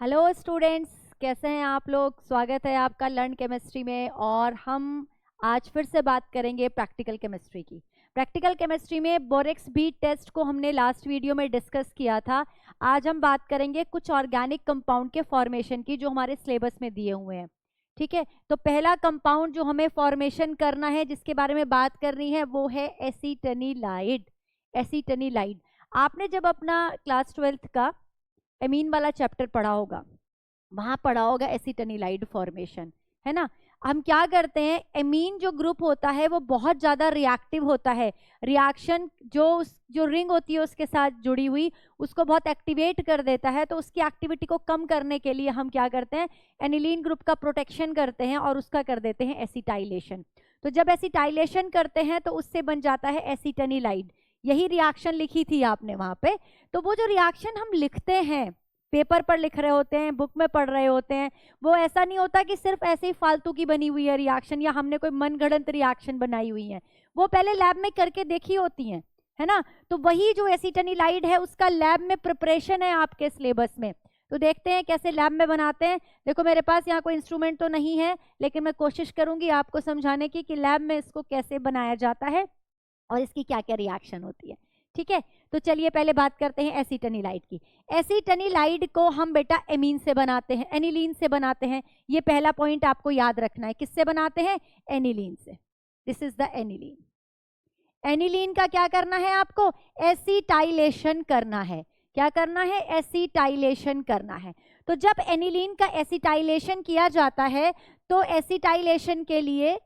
Hello students, कैसे हैं आप लोग। स्वागत है आपका लर्न केमिस्ट्री में। और हम आज फिर से बात करेंगे प्रैक्टिकल केमिस्ट्री की। प्रैक्टिकल केमिस्ट्री में बोरेक्स बीट टेस्ट को हमने लास्ट वीडियो में डिस्कस किया था। आज हम बात करेंगे कुछ ऑर्गेनिक कंपाउंड के फॉर्मेशन की जो हमारे सिलेबस में दिए हुए हैं। ठीक है, तो पहला कंपाउंड जो हमें फॉर्मेशन करना है, जिसके बारे में बात करनी है, वो है एसीटनिलाइड। एसीटनिलाइड आपने जब अपना क्लास 12th का एमीन वाला चैप्टर पढ़ा होगा, वहां पढ़ा होगा एसीटनिलाइड फॉर्मेशन, है ना। हम क्या करते हैं, एमीन जो ग्रुप होता है वो बहुत ज्यादा रिएक्टिव होता है। रिएक्शन जो रिंग होती है उसके साथ जुड़ी हुई, उसको बहुत एक्टिवेट कर देता है। तो उसकी एक्टिविटी को कम करने के लिए हम क्या करते हैं, एनिलीन ग्रुप का प्रोटेक्शन करते हैं और उसका कर देते हैं एसिटाइलेशन। तो जब एसिटाइलेशन करते हैं तो उससे बन जाता है एसीटनिलाइड। यही रिएक्शन लिखी थी आपने वहां पे। तो वो जो रिएक्शन हम लिखते हैं, पेपर पर लिख रहे होते हैं, बुक में पढ़ रहे होते हैं, वो ऐसा नहीं होता कि सिर्फ ऐसे ही फालतू की बनी हुई है रिएक्शन, या हमने कोई मनगढ़ंत रिएक्शन बनाई हुई है। वो पहले लैब में करके देखी होती हैं, है ना। तो वही जो एसीटनिलाइड है उसका लैब में प्रिपरेशन है आपके सिलेबस में। तो देखते हैं कैसे लैब में बनाते हैं। देखो मेरे पास यहाँ कोई इंस्ट्रूमेंट तो नहीं है, लेकिन मैं कोशिश करूंगी आपको समझाने की कि लैब में इसको कैसे बनाया जाता है और इसकी क्या क्या रिएक्शन होती है। ठीक है, तो चलिए पहले बात करते हैं एसीटनिलाइड की। एसीटनिलाइड को हम बेटा एमीन से बनाते हैं, एनिलीन से बनाते हैं। ये पहला पॉइंट आपको याद रखना है। किससे बनाते हैं? एनिलीन से। This is the aniline. Aniline का क्या करना है आपको? एसीटाइलेशन करना है। क्या करना है? एसीटाइलेशन करना है। तो जब एनिलीन का एसीटाइलेशन किया जाता है तो एसीटाइलेशन के लिए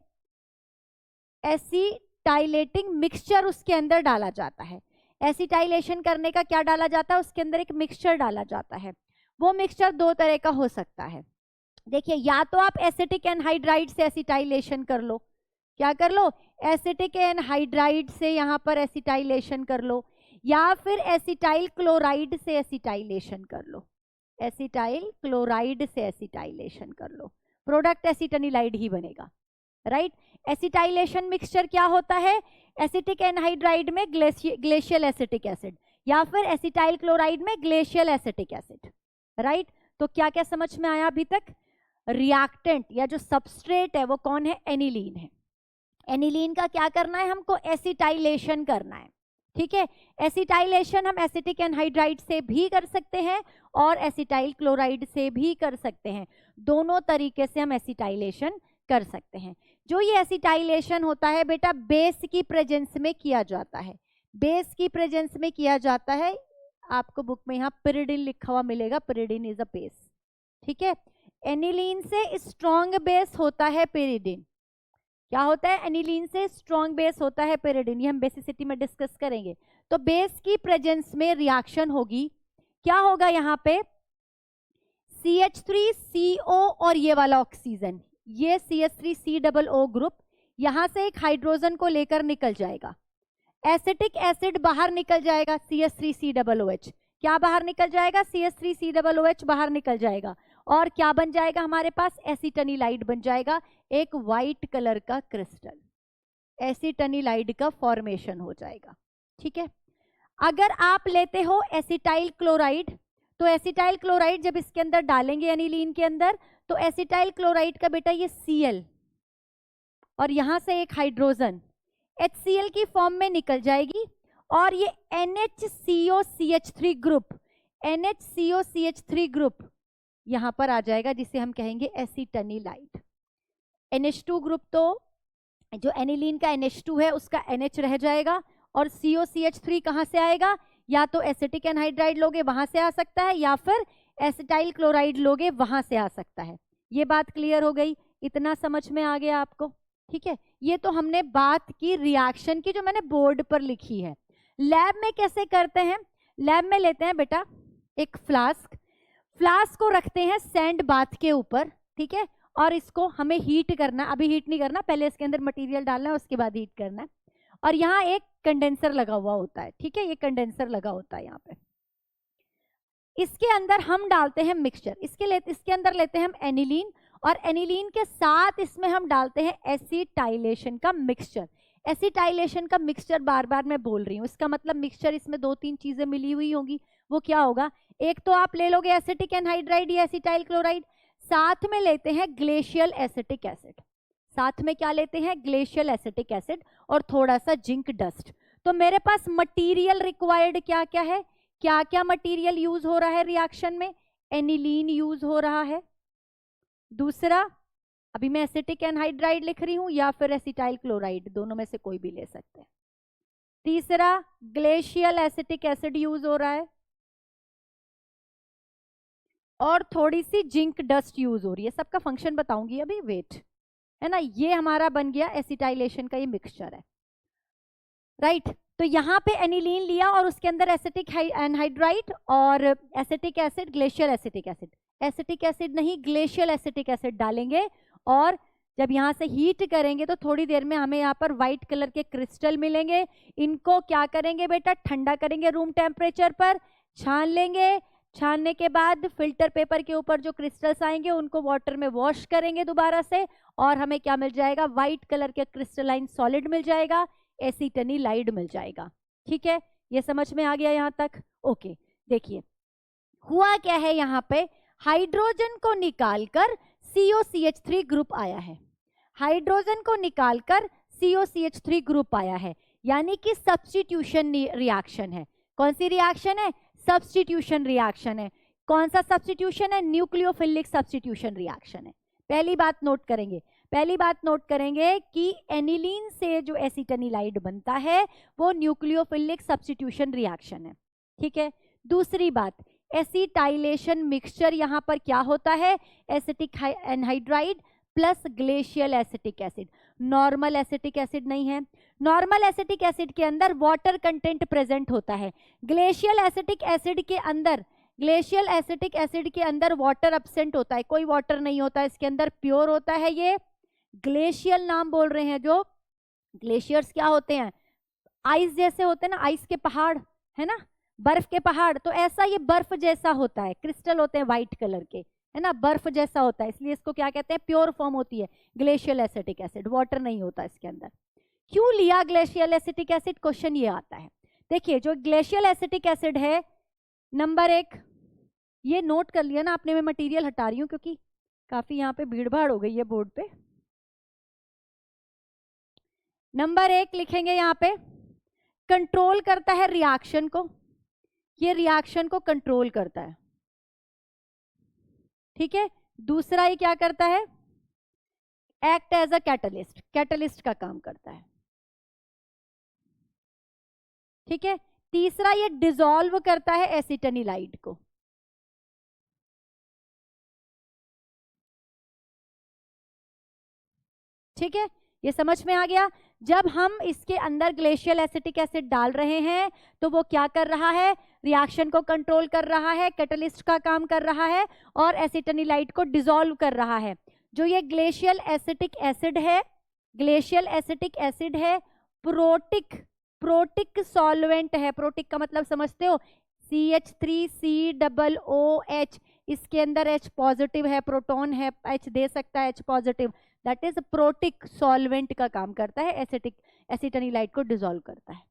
एसीटाइलेटिंग मिक्सचर उसके अंदर डाला जाता है। एसिटाइलेशन करने का क्या डाला जाता है? उसके अंदर एक मिक्सचर डाला जाता है। वो मिक्सचर दो तरह का हो सकता है। देखिए, या तो आप एसिटिक एनहाइड्राइड से एसिटाइलेशन कर लो। क्या कर लो? एसिटिक एनहाइड्राइड से यहां पर एसिटाइलेशन कर लो, या फिर एसिटाइल क्लोराइड से एसिटाइलेशन कर लो। एसिटाइल क्लोराइड से एसिटाइलेशन कर लो, प्रोडक्ट एसिटनिलाइड ही बनेगा, राइट। एसिटाइलेशन मिक्सचर क्या होता है? एसिटिक एनहाइड्राइड में ग्लेशियल एसिटिक एसिड, या फिर एसिटाइल क्लोराइड में ग्लेशियल एसिटिक एसिड, राइट। तो क्या क्या समझ में आया अभी तक? रिएक्टेंट या जो सबस्ट्रेट है वो कौन है? एनिलीन है। एनिलीन का क्या करना है? हमको एसिटाइलेशन करना है। ठीक है, एसिटाइलेशन हम एसिटिक एनहाइड्राइड से भी कर सकते हैं और एसिटाइल क्लोराइड से भी कर सकते हैं। दोनों तरीके से हम एसिटाइलेशन कर सकते हैं। जो ये एसिटाइलेशन होता है बेटा, बेस की प्रेजेंस में किया जाता है। बेस की प्रेजेंस में किया जाता है। आपको बुक में यहाँ पिरिडिन लिखा हुआ मिलेगा, पिरिडिन इज अ बेस। ठीक है, एनिलीन से स्ट्रॉन्ग बेस होता है पिरिडिन। क्या होता है? एनिलीन से स्ट्रॉन्ग बेस होता है पिरिडिन। ये हम बेसिसिटी में डिस्कस करेंगे। तो बेस की प्रेजेंस में रिएक्शन होगी। क्या होगा यहाँ पे? CH3CO और ये वाला ऑक्सीजन, ये CH3COO ग्रुप यहां से एक हाइड्रोजन को लेकर निकल जाएगा। एसिटिक एसिड बाहर निकल जाएगा, CH3COOH। क्या बाहर निकल जाएगा? CH3COOH बाहर निकल जाएगा। और क्या बन जाएगा हमारे पास? एसीटनिलाइड बन जाएगा, एक व्हाइट कलर का क्रिस्टल। एसीटनिलाइड का फॉर्मेशन हो जाएगा। ठीक है, अगर आप लेते हो एसिटाइल क्लोराइड, तो एसिटाइल क्लोराइड जब इसके अंदर डालेंगे एनिलीन के अंदर, तो एसिटाइल क्लोराइड का बेटा ये Cl और यहां से एक हाइड्रोजन HCl की फॉर्म में निकल जाएगी, और ये NHCOCH3 ग्रुप, NHCOCH3 ग्रुप यहां पर आ जाएगा, जिसे हम कहेंगे एसीटनिलाइड। NH2 ग्रुप, तो जो एनिलीन का NH2 है उसका NH रह जाएगा, और COCH3 कहां से आएगा? या तो एसिटिक एनहाइड्राइड लोगे वहां से आ सकता है, या फिर एसिटाइल क्लोराइड लोगे वहां से आ सकता है। ये बात क्लियर हो गई? इतना समझ में आ गया आपको? ठीक है, ये तो हमने बात की रिएक्शन की जो मैंने बोर्ड पर लिखी है। लैब में कैसे करते हैं? लैब में लेते हैं बेटा एक फ्लास्क, फ्लास्क को रखते हैं सैंड बाथ के ऊपर। ठीक है, और इसको हमें हीट करना है। अभी हीट नहीं करना, पहले इसके अंदर मटेरियल डालना है, उसके बाद हीट करना है। और यहाँ एक कंडेंसर लगा हुआ होता है। ठीक है, ये कंडेंसर लगा होता है यहाँ पे। इसके अंदर हम डालते हैं मिक्सचर। इसके अंदर लेते हैं हम एनिलीन, और एनिलीन के साथ इसमें हम डालते हैं एसिटाइलेशन का मिक्सचर। एसिटाइलेशन का मिक्सचर बार बार मैं बोल रही हूँ, इसका मतलब मिक्सचर इसमें 2-3 चीजें मिली हुई होंगी। वो क्या होगा, एक तो आप ले लोगे एसिटिक एनहाइड्राइड या एसिटाइल क्लोराइड, साथ में लेते हैं ग्लेशियल एसिटिक एसिड, साथ में क्या लेते हैं, ग्लेशियल एसिटिक एसिड और थोड़ा सा जिंक डस्ट। तो मेरे पास मटेरियल रिक्वायर्ड क्या क्या है, क्या क्या मटेरियल यूज हो रहा है रिएक्शन में, एनिलीन यूज हो रहा है, दूसरा अभी मैं एसिटिक एनहाइड्राइड लिख रही हूं या फिर एसिटाइल क्लोराइड, दोनों में से कोई भी ले सकते हैं, तीसरा ग्लेशियल एसिटिक एसिड यूज हो रहा है और थोड़ी सी जिंक डस्ट यूज हो रही है। सबका फंक्शन बताऊंगी अभी, वेट, है ना। ये हमारा बन गया एसिटाइलेशन का ये मिक्सचर है, राइट। तो यहाँ पे एनिलीन लिया और उसके अंदर एसिटिक एनहाइड्राइड और acetic acid, glacial acetic acid, acetic acid नहीं ग्लेशियल एसिटिक एसिड डालेंगे और जब यहाँ से हीट करेंगे तो थोड़ी देर में हमें यहाँ पर व्हाइट कलर के क्रिस्टल मिलेंगे। इनको क्या करेंगे बेटा, ठंडा करेंगे रूम टेम्परेचर पर, छान लेंगे, छानने के बाद फिल्टर पेपर के ऊपर जो क्रिस्टल्स आएंगे उनको वाटर में वॉश करेंगे दोबारा से और हमें क्या मिल जाएगा, व्हाइट कलर के क्रिस्टलाइन सॉलिड मिल जाएगा, एसिटनीलाइड मिल जाएगा। ठीक है, ये समझ में आ गया यहाँ तक? ओके, देखिए हुआ क्या है, यहाँ पे हाइड्रोजन को निकालकर COCH3 ग्रुप आया है, हाइड्रोजन को निकालकर COCH3 ग्रुप आया है, यानी कि सब्स्टिट्यूशन रिएक्शन है। कौन सी रिएक्शन है, सब्स्टिट्यूशन रिएक्शन है। कौन सा सब्स्टिट्यूशन है, न्यूक्लियोफिलिक सब्स्टिट्यूशन रिएक्शन है। पहली बात नोट करेंगे, पहली बात नोट करेंगे कि एनिलीन से जो एसिटनीलाइड बनता है वो न्यूक्लियोफिलिक सब्स्टिट्यूशन रिएक्शन है। ठीक है, दूसरी बात, एसिटाइलेशन मिक्सचर यहाँ पर क्या होता है, acetic anhydride plus glacial acetic acid, normal acetic acid नहीं है। नॉर्मल एसिटिक एसिड के अंदर वाटर कंटेंट प्रेजेंट होता है, ग्लेशियल एसिटिक एसिड के अंदर, ग्लेशियल एसिटिक एसिड के अंदर वाटर एब्सेंट होता है, कोई वाटर नहीं होता इसके अंदर, प्योर होता है ये। ग्लेशियल नाम बोल रहे हैं, जो ग्लेशियर्स क्या होते हैं, आइस जैसे होते हैं ना, आइस के पहाड़ है ना, बर्फ के पहाड़, तो ऐसा ये बर्फ जैसा होता है, क्रिस्टल होते हैं व्हाइट कलर के, है ना, बर्फ जैसा होता है, इसलिए इसको क्या कहते हैं, प्योर फॉर्म होती है ग्लेशियल एसिटिक एसिड, वाटर नहीं होता इसके अंदर। क्यों लिया ग्लेशियल एसिटिक एसिड, क्वेश्चन ये आता है। देखिए जो ग्लेशियल एसिटिक एसिड है, नंबर एक, ये नोट कर लिया ना आपने, मैं मटेरियल हटा रही हूँ क्योंकि काफी यहाँ पे भीड़ भाड़ हो गई है बोर्ड पे। नंबर एक लिखेंगे यहाँ पे, कंट्रोल करता है रिएक्शन को, ये रिएक्शन को कंट्रोल करता है। ठीक है, दूसरा ये क्या करता है, act as a catalyst, catalyst का काम करता है। ठीक है, तीसरा ये डिसॉल्व करता है एसिटनीलाइड को। ठीक है, ये समझ में आ गया। जब हम इसके अंदर ग्लेशियल एसिटिक एसिड डाल रहे हैं तो वो क्या कर रहा है, रिएक्शन को कंट्रोल कर रहा है, कैटलिस्ट का काम कर रहा है और एसिटनीलाइड को डिसॉल्व कर रहा है। जो ये ग्लेशियल एसिटिक एसिड है, ग्लेशियल एसिटिक एसिड है प्रोटिक, प्रोटिक सॉल्वेंट है। प्रोटिक का मतलब समझते हो, CH3COOH, इसके अंदर H पॉजिटिव है, प्रोटॉन है, H दे सकता है H positive, that is protic solvent का काम करता है, एसिटिक एसिटनीलाइड को डिसॉल्व करता है।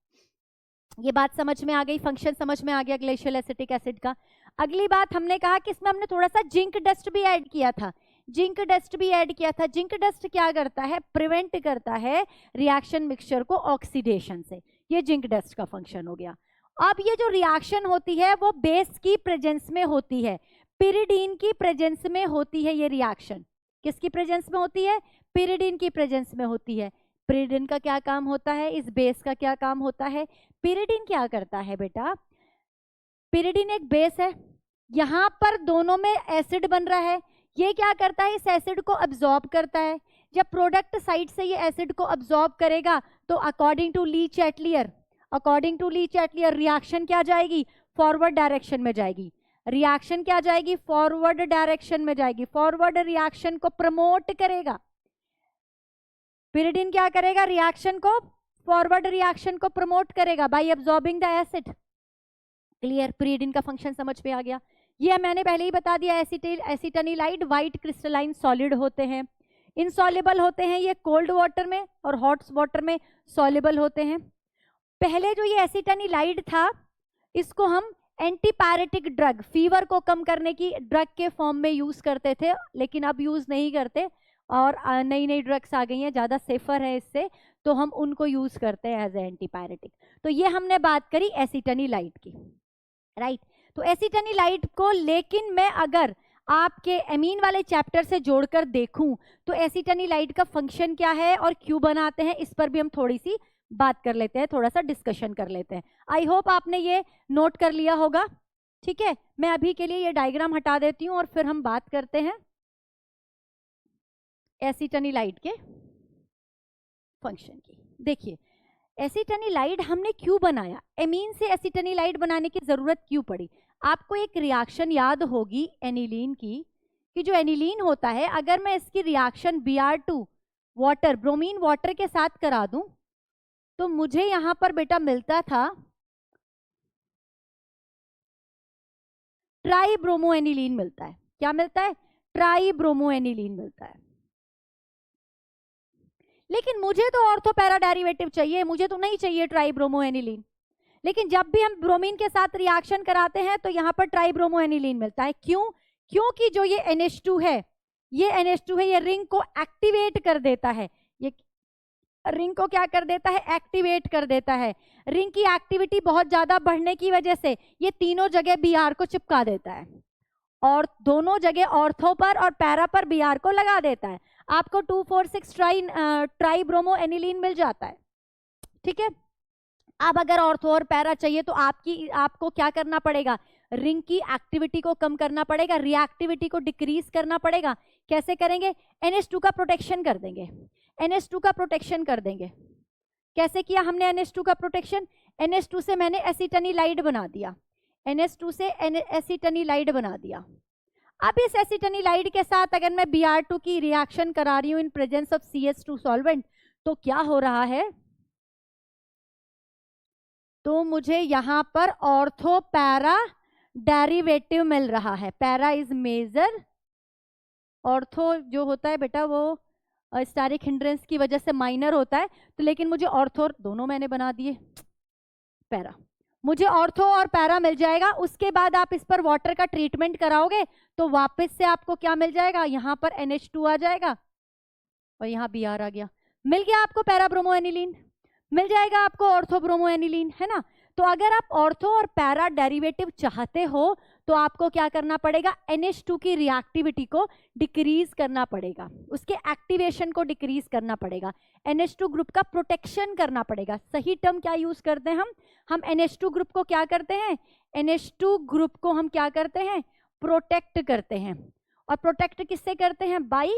ये बात समझ में आ गई, फंक्शन समझ में आ गया ग्लेशियल एसिटिक एसिड का। अगली बात हमने कहा कि इसमें हमने थोड़ा सा जिंक डस्ट भी ऐड किया था, जिंक डस्ट भी ऐड किया था। जिंक डस्ट क्या करता है, प्रिवेंट करता है रिएक्शन मिक्सचर को ऑक्सीडेशन से, ये जिंक डस्ट का फंक्शन हो गया। अब ये जो रिएक्शन होती है वो बेस की प्रेजेंस में होती है, पिरिडीन की प्रेजेंस में होती है ये रिएक्शन। किसकी प्रेजेंस में होती है, पिरिडीन की प्रेजेंस में होती है। पिरिडीन का क्या काम होता है, इस बेस का क्या काम होता है, पिरिडीन क्या करता है बेटा, पिरिडीन एक बेस है, यहाँ पर दोनों में एसिड बन रहा है, ये क्या करता है, इस एसिड को अब्सॉर्ब करता है। जब प्रोडक्ट साइड से ये एसिड को अब्सॉर्ब करेगा तो according to Le Chatelier, according to Le Chatelier reaction क्या जाएगी, फॉरवर्ड डायरेक्शन में जाएगी। रिएक्शन क्या जाएगी, फॉरवर्ड डायरेक्शन में जाएगी, फॉरवर्ड रिएक्शन को प्रमोट करेगा। पिरिडीन क्या करेगा, रिएक्शन को, फॉरवर्ड रिएक्शन को प्रमोट करेगा by absorbing the acid. Clear, pyridine का फंक्शन समझ में आ गया। ये मैंने पहले ही बता दिया, एसिटनीलाइड व्हाइट क्रिस्टलाइन सॉलिड होते हैं, इनसॉल्युबल होते हैं ये कोल्ड वाटर में और हॉट वाटर में सॉल्युबल होते हैं। पहले जो ये एसिटानिलाइड था इसको हम एंटीपायरेटिक ड्रग, फीवर को कम करने की ड्रग के फॉर्म में यूज करते थे, लेकिन अब यूज नहीं करते और नई नई ड्रग्स आ गई हैं, ज़्यादा सेफर है इससे, तो हम उनको यूज करते हैं एज ए एंटीपायरेटिक। तो ये हमने बात करी एसिटानिलाइड की, राइट। तो एसिटानिलाइड को लेकिन मैं अगर आपके एमीन वाले चैप्टर से जोड़कर देखूं तो एसिटानिलाइड का फंक्शन क्या है और क्यों बनाते हैं, इस पर भी हम थोड़ी सी बात कर लेते हैं, थोड़ा सा डिस्कशन कर लेते हैं। आई होप आपने ये नोट कर लिया होगा, ठीक है। मैं अभी के लिए ये डायग्राम हटा देती हूँ और फिर हम बात करते हैं एसिटानिलाइड के फंक्शन की। देखिए एसिटानिलाइड हमने क्यों बनाया, एमीन से एसिटानिलाइड बनाने की जरूरत क्यों पड़ी। आपको एक रिएक्शन याद होगी एनिलीन की, कि जो एनिलीन होता है अगर मैं इसकी reaction Br2 water, bromine water के साथ करा दूं तो मुझे यहां पर बेटा मिलता था ट्राईब्रोमोएनिलीन मिलता है। क्या मिलता है, ट्राईब्रोमोएनिलीन मिलता है। लेकिन मुझे तो ऑर्थो पैरा डेरिवेटिव चाहिए, मुझे तो नहीं चाहिए ट्राईब्रोमोएनिलीन। लेकिन जब भी हम ब्रोमीन के साथ रिएक्शन कराते हैं तो यहाँ पर ट्राईब्रोमोएनिलीन मिलता है। क्यों, क्योंकि जो ये NH2 है, ये NH2 है, ये रिंग को एक्टिवेट कर देता है। ये रिंग को क्या कर देता है, एक्टिवेट कर देता है। रिंग की एक्टिविटी बहुत ज्यादा बढ़ने की वजह से ये तीनों जगह Br को चिपका देता है और दोनों जगह ऑर्थो पर और पैरा पर Br को लगा देता है। आपको 2,4,6 ट्राईब्रोमोएनिलीन मिल जाता है, ठीक है। अब अगर ऑर्थो और पैरा चाहिए तो आपको क्या करना पड़ेगा, रिंग की एक्टिविटी को कम करना पड़ेगा, रिएक्टिविटी को डिक्रीज करना पड़ेगा। कैसे करेंगे, NH2 का प्रोटेक्शन कर देंगे, NH2 का प्रोटेक्शन कर देंगे। कैसे किया हमने NH2 का प्रोटेक्शन, NH2 से मैंने एसिटानिलाइड बना दिया, NH2 से एसिटानिलाइड बना दिया। अब इस एसिटानिलाइड के साथ अगर मैं Br2 की रिएक्शन करा रही हूं in presence of CH2 solvent, तो क्या हो रहा है, तो मुझे यहां पर ऑर्थो पैरा डेरिवेटिव मिल रहा है। पैरा इज मेजर, ऑर्थो जो होता है बेटा वो स्टेरिक हिंड्रेंस की वजह से माइनर होता है, तो लेकिन मुझे ऑर्थो दोनों मैंने बना दिए पैरा, मुझे ऑर्थो और पैरा मिल जाएगा। उसके बाद आप इस पर वाटर का ट्रीटमेंट कराओगे तो वापस से आपको क्या मिल जाएगा, यहाँ पर NH2 आ जाएगा और यहाँ Br आ गया, मिल गया आपको पैरा ब्रोमोएनिलीन, मिल जाएगा आपको ऑर्थो ब्रोमोएनिलीन, है ना। तो अगर आप ऑर्थो और पैरा डेरिवेटिव चाहते हो तो आपको क्या करना पड़ेगा, NH2 की रिएक्टिविटी को डिक्रीज करना पड़ेगा, उसके एक्टिवेशन को डिक्रीज करना पड़ेगा, NH2 ग्रुप का प्रोटेक्शन करना पड़ेगा। सही टर्म क्या यूज करते हैं हम NH2 ग्रुप को क्या करते हैं, NH2 ग्रुप को हम क्या करते हैं, प्रोटेक्ट करते हैं। और प्रोटेक्ट किससे करते हैं, बाय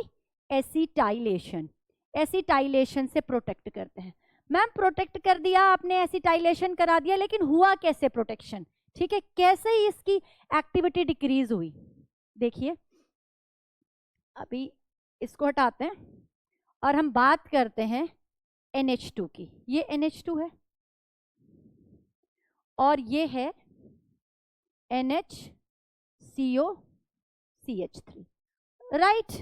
एसिटाइलेशन, एसिटाइलेशन से प्रोटेक्ट करते हैं। मैम प्रोटेक्ट कर दिया आपने, एसिटाइलेशन करा दिया, लेकिन हुआ कैसे प्रोटेक्शन, ठीक है, कैसे इसकी एक्टिविटी डिक्रीज हुई। देखिए अभी इसको हटाते हैं और हम बात करते हैं NH2 की। ये NH2 है और ये है NHCO CH3, राइट।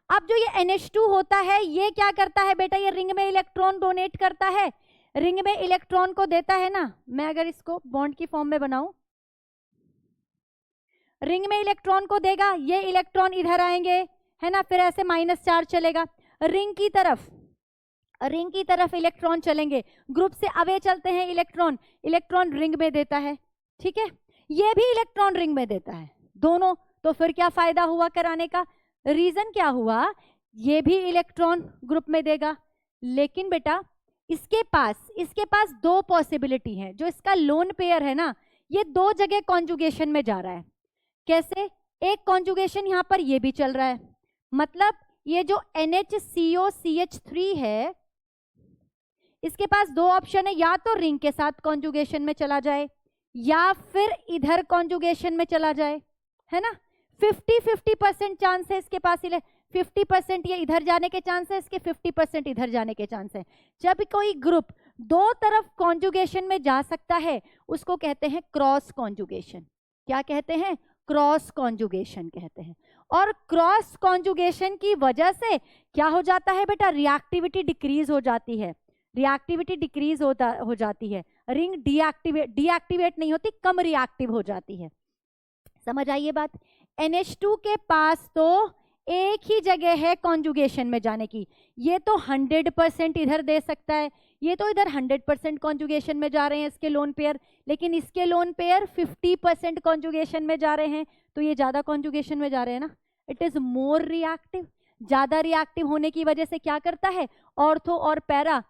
अब जो ये NH2 होता है ये क्या करता है बेटा, ये रिंग में इलेक्ट्रॉन डोनेट करता है, रिंग में इलेक्ट्रॉन को देता है ना। मैं अगर इसको बॉन्ड की फॉर्म में बनाऊं, रिंग में इलेक्ट्रॉन को देगा, ये इलेक्ट्रॉन इधर आएंगे, है ना, फिर ऐसे माइनस चार्ज चलेगा रिंग की तरफ, रिंग की तरफ इलेक्ट्रॉन चलेंगे, ग्रुप से अवे चलते हैं इलेक्ट्रॉन, इलेक्ट्रॉन रिंग में देता है, ठीक है, ये भी इलेक्ट्रॉन रिंग में देता है, दोनों। तो फिर क्या फायदा हुआ कराने का, रीजन क्या हुआ, ये भी इलेक्ट्रॉन ग्रुप में देगा, लेकिन बेटा इसके पास दो पॉसिबिलिटी है। जो इसका लोन पेयर है ना, ये दो जगह कॉन्जुगेशन में जा रहा है। कैसे, एक कॉन्जुगेशन यहाँ पर ये भी चल रहा है, मतलब ये जो NHCOCH3 है इसके पास दो ऑप्शन है, या तो रिंग के साथ कॉन्जुगेशन में चला जाए या फिर इधर कॉन्जुगेशन में चला जाए, है ना। 50-50% चांस है इसके पास, 50% ये इधर जाने के चांस है, इसके 50% इधर जाने के चांस है। जब कोई ग्रुप दो तरफ कॉन्जुगेशन में जा सकता है उसको कहते हैं क्रॉस कॉन्जुगेशन। क्या कहते हैं, क्रॉस कॉन्जुगेशन कहते हैं। और क्रॉस कॉन्जुगेशन की वजह से क्या हो जाता है बेटा, रिएक्टिविटी डिक्रीज हो जाती है, रिएक्टिविटी डिक्रीज हो जाती है, रिंग डीएक्टिवेट नहीं होती, कम रिएक्टिव हो जाती है। समझ आइए बात। NH2 के पास तो एक ही जगह है कॉन्जुगेशन में जाने की, ये तो 100% इधर दे सकता है, ये तो इधर 100% कॉन्जुगेशन में जा रहे हैं इसके लोन पेयर, लेकिन इसके लोन पेयर 50% कॉन्जुगेशन में जा रहे हैं, तो ये ज्यादा कॉन्जुगेशन में जा रहे हैं ना, इट इज मोर रिएक्टिव। ज्यादा रिएक्टिव होने की वजह से क्या करता है, ऑर्थो और पैरा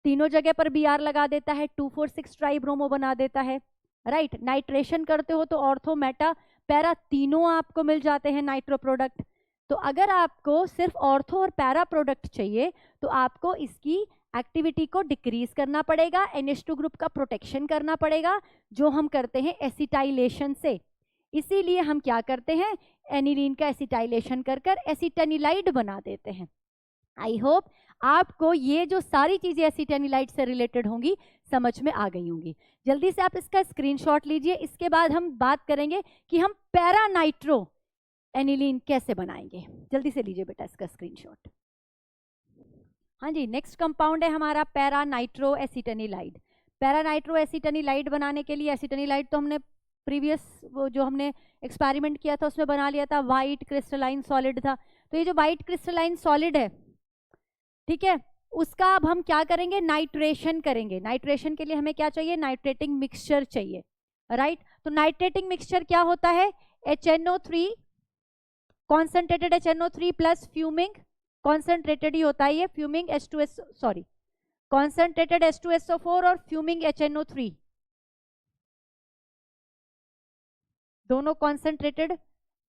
तीनों जगह पर Br लगा देता है, 2,4,6 ट्राइब्रोमो बना देता है, राइट। नाइट्रेशन करते हो तो ऑर्थो मेटा पैरा तीनों आपको मिल जाते हैं नाइट्रो प्रोडक्ट। तो अगर आपको सिर्फ ऑर्थो और पैरा प्रोडक्ट चाहिए तो आपको इसकी एक्टिविटी को डिक्रीज करना पड़ेगा, NH2 ग्रुप का प्रोटेक्शन करना पड़ेगा, जो हम करते हैं एसिटाइलेशन से। इसीलिए हम क्या करते हैं, एनिलीन का एसिटाइलेशन कर कर एसिटेनिलाइड बना देते हैं। आई होप आपको ये जो सारी चीजें एसिटेनिलाइड से रिलेटेड होंगी समझ में आ गई होंगी। जल्दी से आप इसका स्क्रीनशॉट लीजिए, इसके बाद हम बात करेंगे कि हम पैरा नाइट्रो एनिलीन कैसे बनाएंगे। जल्दी से लीजिए बेटा इसका स्क्रीनशॉट। हाँ जी, नेक्स्ट कंपाउंड है हमारा पैरा नाइट्रो एसिटेनिलाइड। पैरा नाइट्रो एसिटेनिलाइड बनाने के लिए, एसिटेनिलाइड तो हमने प्रीवियस वो जो हमने एक्सपेरिमेंट किया था उसमें बना लिया था, वाइट क्रिस्टलाइन सॉलिड था। तो ये जो वाइट क्रिस्टलाइन सॉलिड है, ठीक है, उसका अब हम क्या करेंगे, नाइट्रेशन करेंगे। नाइट्रेशन के लिए हमें क्या चाहिए, नाइट्रेटिंग मिक्सचर चाहिए, राइट। तो नाइट्रेटिंग मिक्सचर क्या होता है, HNO3 concentrated HNO3 plus fuming, concentrated ही होता है ये, fuming H2S, sorry concentrated H2SO4 और फ्यूमिंग HNO3, दोनों कॉन्सेंट्रेटेड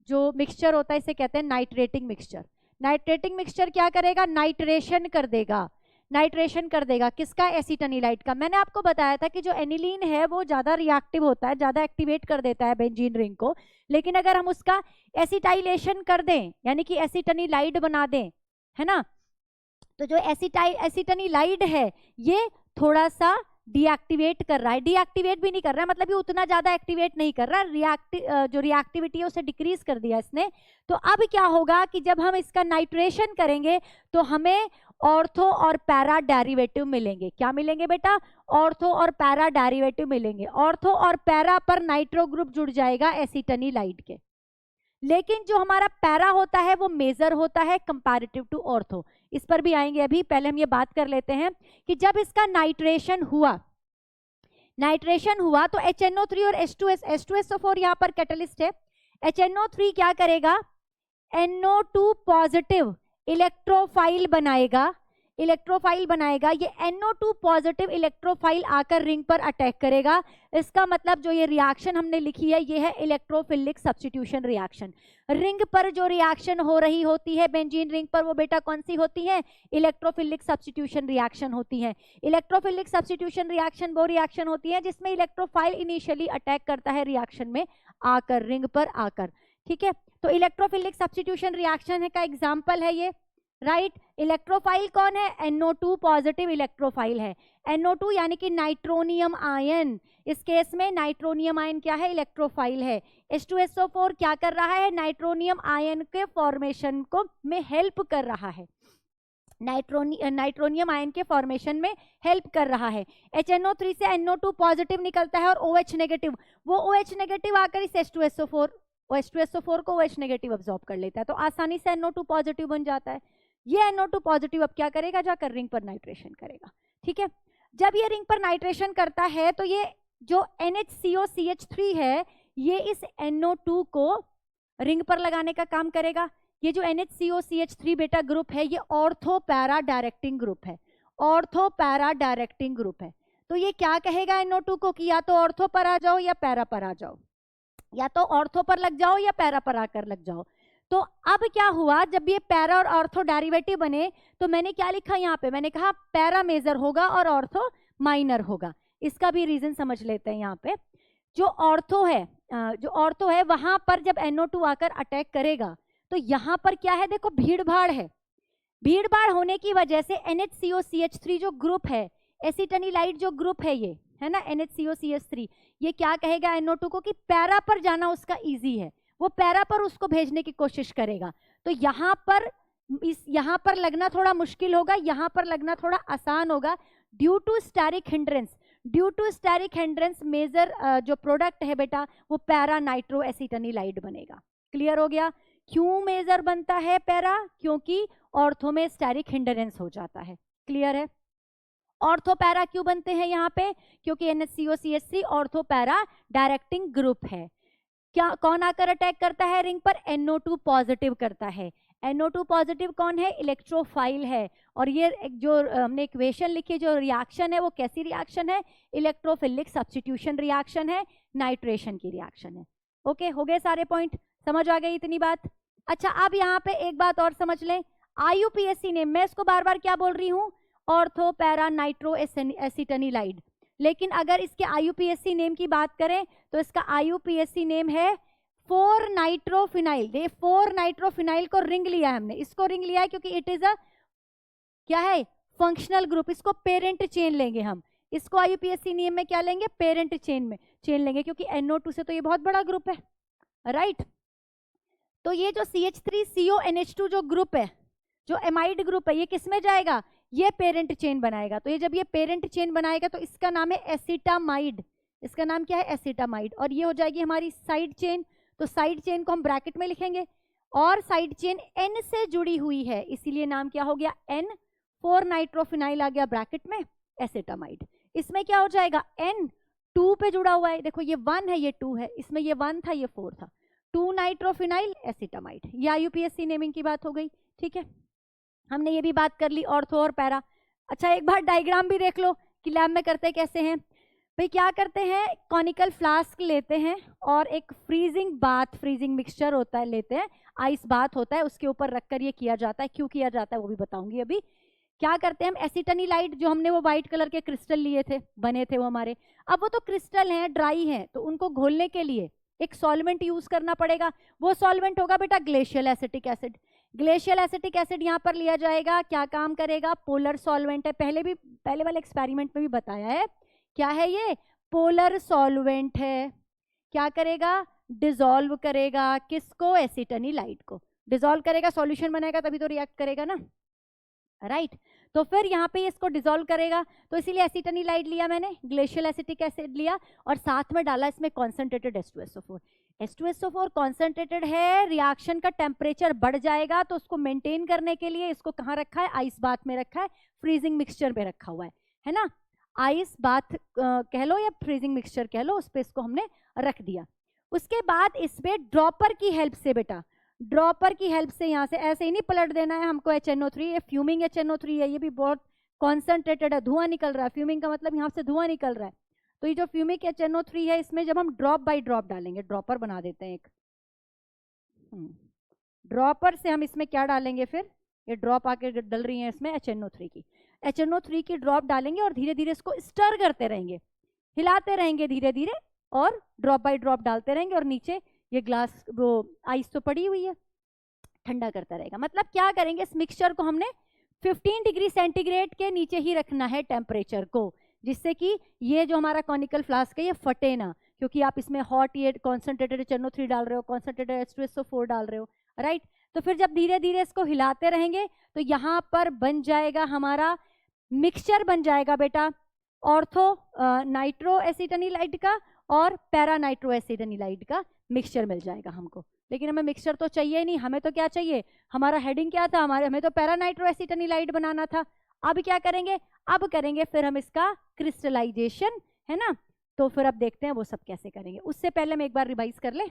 जो मिक्सचर होता है इसे कहते हैं नाइट्रेटिंग मिक्सचर। नाइट्रेटिंग मिक्सचर क्या करेगा, नाइट्रेशन कर देगा। नाइट्रेशन कर देगा किसका, एसिटेनिलाइड का। मैंने आपको बताया था कि जो एनिलीन है वो ज्यादा रिएक्टिव होता है, ज्यादा एक्टिवेट कर देता है बेंजीन रिंग को, लेकिन अगर हम उसका एसिटाइलेशन कर दें यानी कि एसिटेनिलाइड बना दें, है ना, तो जो एसिटेनिलाइड है ये थोड़ा सा डीएक्टिवेट कर रहा है, डीएक्टिवेट भी नहीं कर रहा है, मतलब ये उतना ज्यादा एक्टिवेट नहीं कर रहा, जो रिएक्टिविटी है उसे डिक्रीज कर दिया इसने। तो अब क्या होगा कि जब हम इसका नाइट्रेशन करेंगे तो हमें ऑर्थो और पैरा डेरिवेटिव मिलेंगे। क्या मिलेंगे बेटा, ऑर्थो और पैरा डेरिवेटिव मिलेंगे। ऑर्थो और पैरा पर नाइट्रो ग्रुप जुड़ जाएगा एसिटेनिलाइड के, लेकिन जो हमारा पैरा होता है वो मेजर होता है कंपैरेटिव टू ऑर्थो। इस पर भी आएंगे, अभी पहले हम ये बात कर लेते हैं कि जब इसका नाइट्रेशन हुआ तो HNO3 और H2SO4 यहाँ पर कैटलिस्ट है। HNO3 क्या करेगा, NO2 पॉजिटिव इलेक्ट्रोफाइल बनाएगा, ये NO2 पॉजिटिव इलेक्ट्रोफाइल आकर रिंग पर अटैक करेगा। इसका मतलब जो ये रिएक्शन हमने लिखी है ये है इलेक्ट्रोफिलिक सब्स्टिट्यूशन रिएक्शन। रिंग पर जो रिएक्शन हो रही होती है बेंजीन रिंग पर, वो बेटा कौन सी होती है, इलेक्ट्रोफिलिक सब्स्टिट्यूशन रिएक्शन होती है। इलेक्ट्रोफिलिक सब्स्टिट्यूशन रिएक्शन वो रिएक्शन होती है जिसमें इलेक्ट्रोफाइल इनिशियली अटैक करता है रिएक्शन में आकर, रिंग पर आकर, ठीक है। तो इलेक्ट्रोफिलिक सब्स्टिट्यूशन रिएक्शन का एग्जाम्पल है ये, राइट। इलेक्ट्रोफाइल कौन है, NO2 पॉजिटिव इलेक्ट्रोफाइल है। NO2 यानी कि नाइट्रोनियम आयन, इस केस में नाइट्रोनियम आयन क्या है, इलेक्ट्रोफाइल है। H2SO4 क्या कर रहा है, नाइट्रोनियम आयन के फॉर्मेशन को में हेल्प कर रहा है, नाइट्रोनियम आयन के फॉर्मेशन में हेल्प कर रहा है। HNO3 से NO2 पॉजिटिव निकलता है और OH नेगेटिव, वो OH नेगेटिव आकर इस H2SO4 को OH नेगेटिव अब्सॉर्ब कर लेता है, तो आसानी से NO2 पॉजिटिव बन जाता है। ये NO2 पॉजिटिव अब क्या करेगा, जाकर रिंग पर नाइट्रेशन करेगा, ठीक है। जब ये रिंग पर नाइट्रेशन करता है तो ये जो NHCOCH3 है ये इस NO2 को रिंग पर लगाने का काम करेगा। ये जो NHCOCH3 बेटा ग्रुप है ये ऑर्थो पैरा डायरेक्टिंग ग्रुप है, ऑर्थो पैरा डायरेक्टिंग ग्रुप है। तो ये क्या कहेगा NO2 को कि या तो ऑर्थो पर आ जाओ या पैरा पर आ जाओ, या तो ऑर्थो पर लग जाओ या पैरा पर आकर लग जाओ। तो अब क्या हुआ, जब ये पैरा और ऑर्थो डेरिवेटिव बने तो मैंने क्या लिखा यहाँ पे, मैंने कहा पैरा मेजर होगा और ऑर्थो माइनर होगा। इसका भी रीजन समझ लेते हैं। यहाँ पे जो ऑर्थो है वहां पर जब NO2 आकर अटैक करेगा तो यहाँ पर क्या है, देखो भीड़ भाड़ है, भीड़ भाड़ होने की वजह से NHCOCH3 जो ग्रुप है, एसिटेनिलाइड जो ग्रुप है ये है ना NHCOCH3, ये क्या कहेगा NO2 को कि पैरा पर जाना उसका इजी है, वो पैरा पर उसको भेजने की कोशिश करेगा। तो यहाँ पर लगना थोड़ा मुश्किल होगा, यहाँ पर लगना थोड़ा आसान होगा। Due to steric hindrance major जो प्रोडक्ट है बेटा वो पैरा नाइट्रो एसिटनिलाइड बनेगा। क्लियर हो गया? क्यों मेजर बनता है पैरा? क्योंकि ऑर्थो में स्टेरिक हिंड्रेंस हो जाता है। क्लियर है? ऑर्थो पैरा क्यों बनते हैं यहाँ पे? क्योंकि NHCOCH3 ortho para directing group है। क्या कौन आकर अटैक करता है रिंग पर? NO2 पॉजिटिव करता है। NO2 पॉजिटिव कौन है? इलेक्ट्रोफाइल है। और ये जो हमने इक्वेशन लिखी, जो रिएक्शन है वो कैसी रिएक्शन है? इलेक्ट्रोफिलिक सब्स्टिट्यूशन रिएक्शन है, नाइट्रेशन की रिएक्शन है। ओके, हो गए सारे पॉइंट? समझ आ गई इतनी बात? अच्छा, अब यहाँ पे एक बात और समझ लें। IUPAC नेम, मैं इसको बार बार क्या बोल रही हूँ? Ortho para nitro acetanilide. लेकिन अगर इसके IUPAC नेम की बात करें तो इसका IUPAC नेम है 4 नाइट्रोफिनाइल। ये 4 नाइट्रोफिनाइल को रिंग लिया है हमने, इसको रिंग लिया है क्योंकि इट इज अ क्या है? Functional group. इसको पेरेंट चेन लेंगे हम। इसको IUPAC नेम में क्या लेंगे? पेरेंट चेन में चेन लेंगे, क्योंकि NO2 से तो ये बहुत बड़ा ग्रुप है, राइट? तो ये जो CH3CONH2 जो ग्रुप है, जो एमाइड ग्रुप है, ये किस में जाएगा? ये पेरेंट चेन बनाएगा। तो ये जब ये पेरेंट चेन बनाएगा तो इसका नाम है एसिटामाइड। इसका नाम क्या है? एसिटामाइड। और ये हो जाएगी हमारी साइड चेन। तो साइड चेन को हम ब्रैकेट में लिखेंगे, और साइड चेन N से जुड़ी हुई है, इसीलिए नाम क्या हो गया? N। 4 नाइट्रोफिनाइल आ गया ब्रैकेट में, एसिटामाइड। इसमें क्या हो जाएगा? N 2 पे जुड़ा हुआ है। देखो ये 1 है, ये 2 है, इसमें ये 1 था, ये 4 था। 2 नाइट्रोफिनाइल एसिटामाइड। ये IUPAC नेमिंग की बात हो गई। ठीक है, हमने ये भी बात कर ली ऑर्थो और पैरा। अच्छा, एक बार डायग्राम भी देख लो कि लैब में करते कैसे हैं। भाई क्या करते हैं? कॉनिकल फ्लास्क लेते हैं और एक फ्रीजिंग मिक्सचर होता है, लेते हैं, आइस बाथ होता है, उसके ऊपर रखकर ये किया जाता है। क्यों किया जाता है वो भी बताऊंगी अभी। क्या करते हैं हम? एसिटनिलाइट, जो हमने वो व्हाइट कलर के क्रिस्टल लिए थे, बने थे वो हमारे, अब वो तो क्रिस्टल हैं, ड्राई हैं, तो उनको घोलने के लिए एक सॉल्वेंट यूज करना पड़ेगा। वो सॉल्वेंट होगा बेटा glacial acetic acid. Glacial acetic acid यहाँ पर लिया जाएगा। क्या काम करेगा? पोलर सॉल्वेंट है। पहले वाले एक्सपेरिमेंट में भी बताया है। क्या है ये? पोलर सॉल्वेंट है। क्या करेगा? डिसॉल्व करेगा। किसको? एसिटनिलाइट को डिसॉल्व करेगा, सॉल्यूशन बनाएगा, तभी तो रिएक्ट करेगा ना, राइट? तो फिर यहाँ पे इसको डिसॉल्व करेगा, तो इसीलिए एसिटनिलाइट लिया मैंने, ग्लेशियल एसिटिक एसिड लिया, और साथ में डाला इसमें कॉन्सेंट्रेटेड H2SO4। H2SO4 कॉन्सेंट्रेटेड है, रिएक्शन का टेम्परेचर बढ़ जाएगा, तो उसको मेंटेन करने के लिए इसको कहाँ रखा है? आइस बाथ में रखा है, फ्रीजिंग मिक्सचर में रखा हुआ है ना? आइस बाथ कह लो या फ्रीजिंग मिक्सचर कह लो, उस पर इसको हमने रख दिया। उसके बाद इसमें ड्रॉपर की हेल्प से बेटा, ड्रॉपर की हेल्प से यहाँ से ऐसे ही नहीं पलट देना है हमको HNO3। ये फ्यूमिंग HNO3 है, ये भी बहुत कॉन्सेंट्रेटेड है, धुआं निकल रहा है। फ्यूमिंग का मतलब यहाँ से धुआं निकल रहा है। तो ये जो फ्यूमिक HNO3 है, इसमें जब हम ड्रॉप बाय ड्रॉप डालेंगे, ड्रॉपर बना देते हैं एक, ड्रॉपर से हम इसमें क्या डालेंगे? फिर ये ड्रॉप आके डल रही है इसमें HNO3 की ड्रॉप डालेंगे, और धीरे धीरे इसको स्टर करते रहेंगे, हिलाते रहेंगे धीरे धीरे, और ड्रॉप बाय ड्रॉप डालते रहेंगे, और नीचे ये ग्लास वो आइस तो पड़ी हुई है, ठंडा करता रहेगा। मतलब क्या करेंगे? इस मिक्सचर को हमने 15 डिग्री सेंटीग्रेड के नीचे ही रखना है टेम्परेचर को, जिससे कि ये जो हमारा कॉनिकल फ्लास्क है ये फटे ना, क्योंकि आप इसमें हॉट ये कॉन्सेंट्रेटेड HNO3 डाल रहे हो, कॉन्सेंट्रेटेड H2SO4 डाल रहे हो, राइट? तो फिर जब धीरे धीरे इसको हिलाते रहेंगे तो यहाँ पर बन जाएगा हमारा मिक्सचर, बन जाएगा बेटा ऑर्थो नाइट्रो एसिटनिलाइड का और पैरा नाइट्रो एसिटनिलाइड का मिक्सचर मिल जाएगा हमको। लेकिन हमें मिक्सचर तो चाहिए नहीं, हमें तो क्या चाहिए? हमारा हेडिंग क्या था? हमें तो पैरा नाइट्रो एसिटनिलाइड बनाना था। अब क्या करेंगे? अब करेंगे फिर हम इसका क्रिस्टलाइजेशन, है ना? तो फिर अब देखते हैं वो सब कैसे करेंगे। उससे पहले हम एक बार रिवाइज कर ले।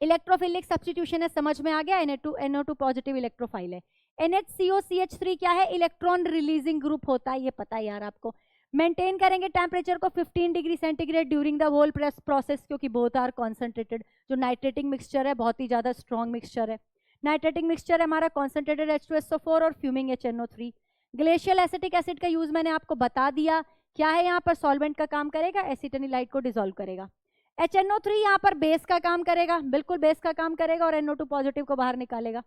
इलेक्ट्रोफिलिक सब्स्टिट्यूशन है, समझ में आ गया? NO2 पॉजिटिव इलेक्ट्रोफाइल है। NHCOCH3 क्या है? इलेक्ट्रॉन रिलीजिंग ग्रुप होता है, ये पता है यार आपको। मेंटेन करेंगे टेम्परेचर को 15 degree centigrade during the whole process, क्योंकि बोथ आर कॉन्सेंट्रेटेड। जो नाइट्रेटिंग मिक्सचर है बहुत ही ज्यादा स्ट्रॉन्ग मिक्सचर है। नाइट्रेटिंग मिक्सचर है हमारा कॉन्सेंट्रेटेड H2SO4 और fuming HNO3। Glacial acetic acid का यूज मैंने आपको बता दिया, क्या है यहाँ पर? सॉल्वेंट का काम करेगा, एसिटनिलाइट को डिसॉल्व करेगा। HNO3 यहाँ पर बेस का काम करेगा, बिल्कुल बेस का काम करेगा, और NO2 पॉजिटिव को बाहर निकालेगा।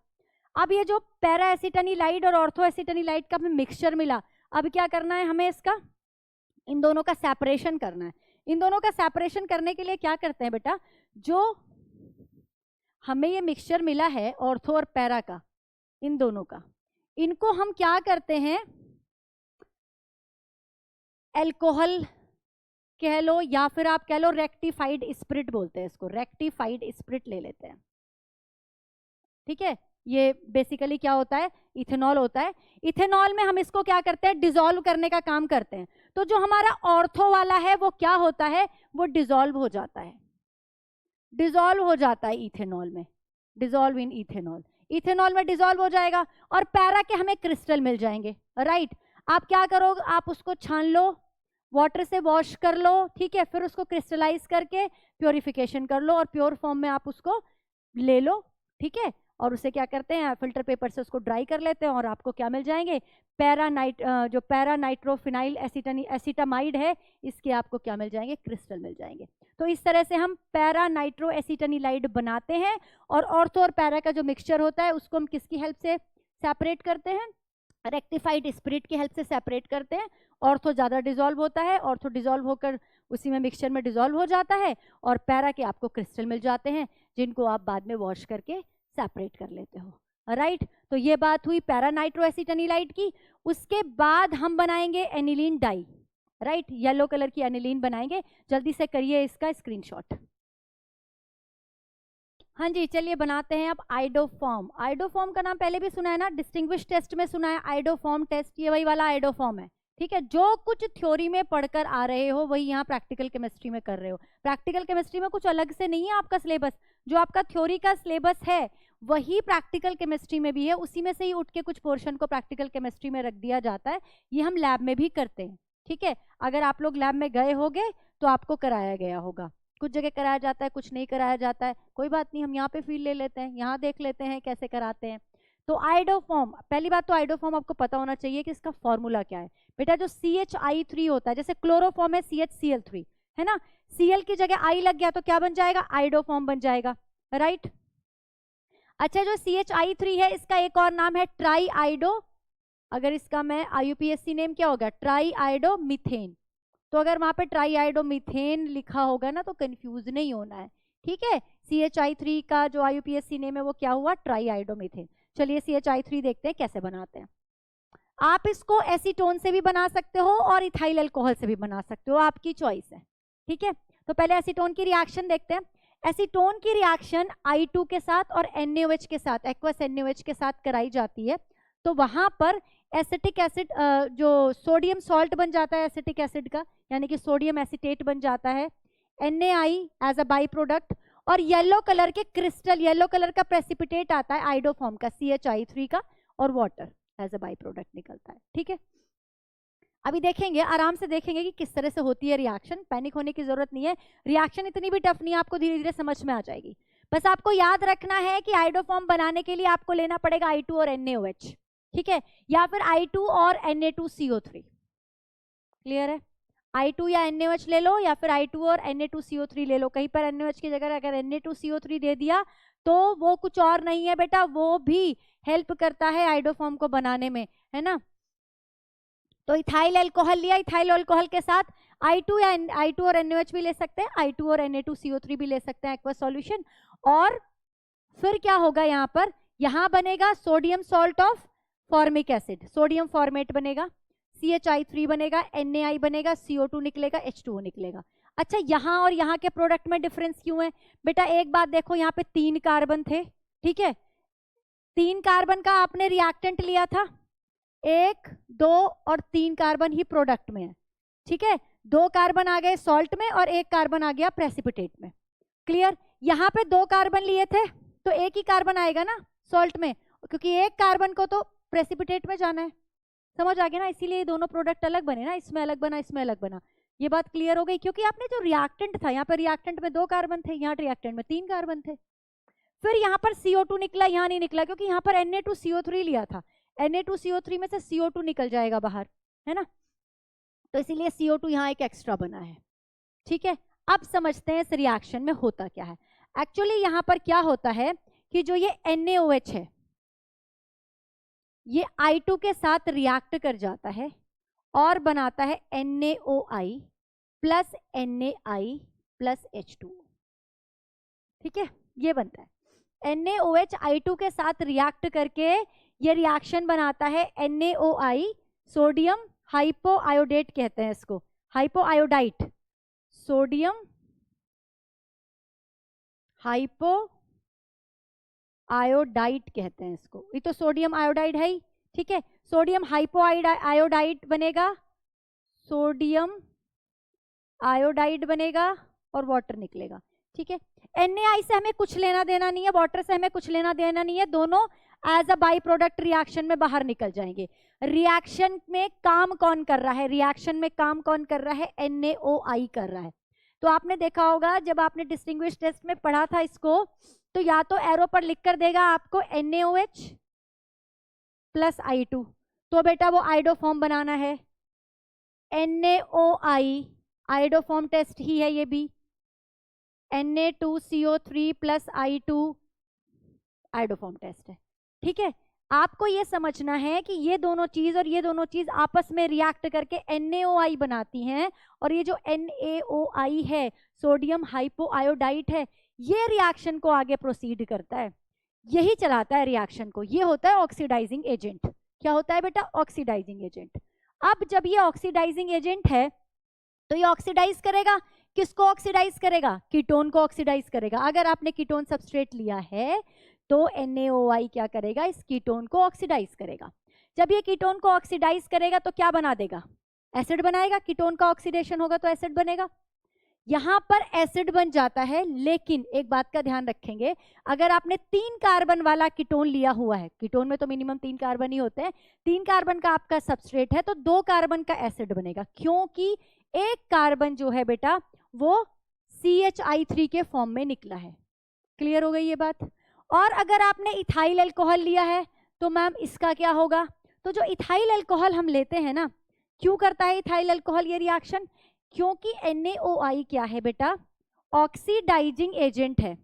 अब ये जो पैरा एसिटनिलाइड और ऑर्थो एसिटनिलाइड का मिक्सचर मिला, अब क्या करना है हमें? इसका इन दोनों का सेपरेशन करना है। इन दोनों का सेपरेशन करने के लिए क्या करते हैं बेटा? जो हमें ये मिक्सचर मिला है ऑर्थो और पैरा का, इन दोनों का, इनको हम क्या करते हैं, एल्कोहल कह लो या फिर आप कह लो रेक्टिफाइड स्पिरिट बोलते हैं इसको, रेक्टिफाइड स्पिरिट ले लेते हैं। ठीक है, ये बेसिकली क्या होता है, इथेनॉल होता है। इथेनॉल में हम इसको क्या करते हैं, डिसॉल्व करने का काम करते हैं। तो जो हमारा ऑर्थो वाला है वो क्या होता है, वो डिसॉल्व हो जाता है, डिसॉल्व हो जाता है इथेनॉल में, डिसॉल्व इन इथेनॉल, इथेनॉल में डिसॉल्व हो जाएगा और पैरा के हमें क्रिस्टल मिल जाएंगे। राइट, आप क्या करोगे, आप उसको छान लो, वाटर से वॉश कर लो, ठीक है, फिर उसको क्रिस्टलाइज करके प्योरिफिकेशन कर लो और प्योर फॉर्म में आप उसको ले लो। ठीक है, और उसे क्या करते हैं, फिल्टर पेपर से उसको ड्राई कर लेते हैं और आपको क्या मिल जाएंगे, जो पैरा नाइट्रोफिनाइल एसिटामाइड है, इसके आपको क्या मिल जाएंगे, क्रिस्टल मिल जाएंगे। तो इस तरह से हम पैरा नाइट्रो एसिटानिलाइड बनाते हैं। और ऑर्थो और पैरा का जो मिक्सचर होता है उसको हम किसकी हेल्प से सेपरेट करते हैं, रेक्टिफाइड स्पिरिट की हेल्प से सेपरेट करते हैं। ऑर्थो ज़्यादा डिसॉल्व होता है, ऑर्थो डिसॉल्व होकर उसी में मिक्सचर में डिसॉल्व हो जाता है और पैरा के आपको क्रिस्टल मिल जाते हैं जिनको आप बाद में वॉश करके सेपरेट कर लेते हो। राइट, तो ये बात हुई पैरा नाइट्रो एसिटानिलाइड की। उसके बाद हम बनाएंगे aniline dye. Right, yellow colour की एनिलीन बनाएंगे, जल्दी से करिए इसका स्क्रीनशॉट। हाँ जी, चलिए बनाते हैं अब आइडोफॉर्म। आइडोफॉर्म का नाम पहले भी सुना है ना, डिस्टिंग्विश टेस्ट में सुना है आइडोफॉर्म टेस्ट, ये वही वाला आइडोफॉर्म है। ठीक है, जो कुछ थ्योरी में पढ़कर आ रहे हो वही यहाँ प्रैक्टिकल केमिस्ट्री में कर रहे हो। प्रैक्टिकल केमिस्ट्री में कुछ अलग से नहीं है आपका सिलेबस, जो आपका थ्योरी का सिलेबस है वही प्रैक्टिकल केमिस्ट्री में भी है, उसी में से ही उठ के कुछ पोर्शन को प्रैक्टिकल केमिस्ट्री में रख दिया जाता है। ये हम लैब में भी करते हैं। ठीक है, अगर आप लोग लैब में गए होगे तो आपको कराया गया होगा, कुछ जगह कराया जाता है, कुछ नहीं कराया जाता है, कोई बात नहीं, हम यहाँ पे फील ले लेते हैं, यहाँ देख लेते हैं कैसे कराते हैं। तो आइडोफॉर्म, पहली बात तो आइडोफॉर्म आपको पता होना चाहिए कि इसका फॉर्मूला क्या है। बेटा जो CHI3 होता है, जैसे क्लोरोफॉर्म है CHCl3, है ना, Cl की जगह I लग गया तो क्या बन जाएगा, आइडोफॉर्म बन जाएगा। राइट, अच्छा जो CHI3 है इसका एक और नाम है ट्राई आइडो, अगर इसका मैं IUPAC नेम क्या होगा, ट्राई आइडो मीथेन। तो अगर वहां पे ट्राई आइडो मीथेन लिखा होगा ना तो कंफ्यूज नहीं होना है। ठीक है, CHI3 का जो IUPAC नेम है वो क्या हुआ, ट्राई आइडो मीथेन। चलिए CHI3 देखते हैं कैसे बनाते हैं। आप इसको एसीटोन से भी बना सकते हो और इथाइल अल्कोहल से भी बना सकते हो, आपकी चॉइस है। ठीक है, तो पहले एसीटोन की रिएक्शन देखते हैं। एसीटोन की रिएक्शन I2 के साथ और NaOH के साथ, एक्वस NaOH के साथ कराई जाती है। तो वहां पर एसिटिक एसिड, जो सोडियम सॉल्ट बन जाता है एसिटिक एसिड का, यानी कि सोडियम एसिटेट बन जाता है, NaI as a by product, और येलो कलर के क्रिस्टल, येलो कलर का प्रेसिपिटेट आता है आइडोफॉर्म का CHI3 का, और water as a by product निकलता है। ठीक है, अभी देखेंगे, आराम से देखेंगे कि किस तरह से होती है रिएक्शन, पैनिक होने की जरूरत नहीं है, रिएक्शन इतनी भी टफ नहीं है, आपको धीरे धीरे समझ में आ जाएगी। बस आपको याद रखना है कि आइडोफॉर्म बनाने के लिए आपको लेना पड़ेगा I2 और NaOH, ठीक है, या फिर I2 और Na2CO3। क्लियर है, I2 या NaOH ले लो या फिर I2 और Na2CO3 ले लो। कहीं पर NaOH की जगह अगर Na2CO3 दे दिया तो वो कुछ और नहीं है बेटा, वो भी हेल्प करता है आइडोफॉर्म को बनाने में, है ना। तो इथाइल अल्कोहल लिया, इथाइल अल्कोहल के साथ I2 और NaOH भी ले सकते हैं, I2 और Na2CO3 भी ले सकते हैं एक्वस सॉल्यूशन। और फिर क्या होगा, यहाँ पर यहाँ बनेगा sodium salt of formic acid, sodium format बनेगा, CHI3 बनेगा, NaI बनेगा, CO2 निकलेगा, H2O निकलेगा। अच्छा, यहाँ और यहाँ के प्रोडक्ट में डिफरेंस क्यों है बेटा, एक बात देखो, यहाँ पे 3 कार्बन थे, ठीक है, 3 कार्बन का आपने रिएक्टेंट लिया था, 1, 2 और 3 कार्बन ही प्रोडक्ट में है। ठीक है, 2 कार्बन आ गए सॉल्ट में और 1 कार्बन आ गया प्रेसिपिटेट में। क्लियर, यहाँ पे 2 कार्बन लिए थे तो 1 ही कार्बन आएगा ना सॉल्ट में, क्योंकि 1 कार्बन को तो प्रेसिपिटेट में जाना है। समझ आ गया ना, इसीलिए ये दोनों प्रोडक्ट अलग बने ना, इसमें अलग बना, इसमें अलग बना। ये बात क्लियर हो गई, क्योंकि आपने जो रिएक्टेंट था, यहाँ पर रिएक्टेंट में 2 कार्बन थे, यहाँ रिएक्टेंट में 3 कार्बन थे। फिर यहाँ पर CO2 निकला, यहाँ नहीं निकला, क्योंकि यहाँ पर Na2CO3 लिया था, Na2CO3 में से CO2 निकल जाएगा बाहर, है ना, तो इसीलिए CO2 यहाँ एक एक्स्ट्रा बना है। ठीक है, अब समझते हैं इस रिएक्शन में होता क्या है। एक्चुअली यहाँ पर क्या होता है कि जो ये NaOH है ये I2 के साथ रिएक्ट कर जाता है और बनाता है NaOI plus NaI plus H2O। ठीक है, ये बनता है NaOH I2 के साथ रिएक्ट करके ये रिएक्शन बनाता है NaOI, सोडियम हाइपोआयोडेट कहते हैं इसको, हाइपोआयोडाइट, सोडियम हाइपोआयोडाइट कहते हैं इसको, ये तो सोडियम आयोडाइड है ही, ठीक है। सोडियम हाइपोआयोडाइट बनेगा, सोडियम आयोडाइड बनेगा और वाटर निकलेगा, ठीक है। NaI से हमें कुछ लेना देना नहीं है, वाटर से हमें कुछ लेना देना नहीं है, दोनों as a by product reaction में बाहर निकल जाएंगे। रिएक्शन में काम कौन कर रहा है, रिएक्शन में काम कौन कर रहा है, NaOI कर रहा है। तो आपने देखा होगा जब आपने डिस्टिंग्विश टेस्ट में पढ़ा था इसको, तो या तो एरो पर लिख कर देगा आपको NaOH प्लस I2, तो बेटा वो आइडोफॉर्म बनाना है, NaOI आइडोफॉर्म टेस्ट ही है ये भी, Na2CO3 plus I2 iodoform test है, ठीक है। आपको ये समझना है कि ये दोनों चीज और ये दोनों चीज आपस में रिएक्ट करके NaOI बनाती हैं, और ये जो NaOI है, सोडियम हाइपोआयोडाइट है, ये रिएक्शन को आगे प्रोसीड करता है, यही चलाता है रिएक्शन को, ये होता है ऑक्सीडाइजिंग एजेंट। क्या होता है बेटा, ऑक्सीडाइजिंग एजेंट। अब जब ये ऑक्सीडाइजिंग एजेंट है तो ये ऑक्सीडाइज करेगा, किसको ऑक्सीडाइज करेगा, कीटोन को ऑक्सीडाइज करेगा। अगर आपने कीटोन सबस्ट्रेट लिया है तो NaOI क्या करेगा, इस कीटोन को ऑक्सीडाइज करेगा। जब ये कीटोन को ऑक्सीडाइज करेगा तो क्या बना देगा, एसिड बनाएगा, कीटोन का ऑक्सीडेशन होगा तो एसिड बनेगा। यहां पर एसिड बन जाता है, लेकिन एक बात का ध्यान रखेंगे, अगर आपने 3 कार्बन वाला कीटोन लिया हुआ है, कीटोन में तो मिनिमम 3 कार्बन ही होते हैं, 3 कार्बन का आपका सबस्ट्रेट है तो 2 कार्बन का एसिड बनेगा, क्योंकि एक कार्बन जो है बेटा वो CHI3 के फॉर्म में निकला है। क्लियर हो गई ये बात। और अगर आपने इथाइल अल्कोहल लिया है तो मैम इसका क्या होगा, तो जो इथाइल अल्कोहल हम लेते हैं ना, क्यों करता है इथाइल अल्कोहल ये रिएक्शन, क्योंकि NaOI क्या है बेटा, ऑक्सीडाइजिंग एजेंट है।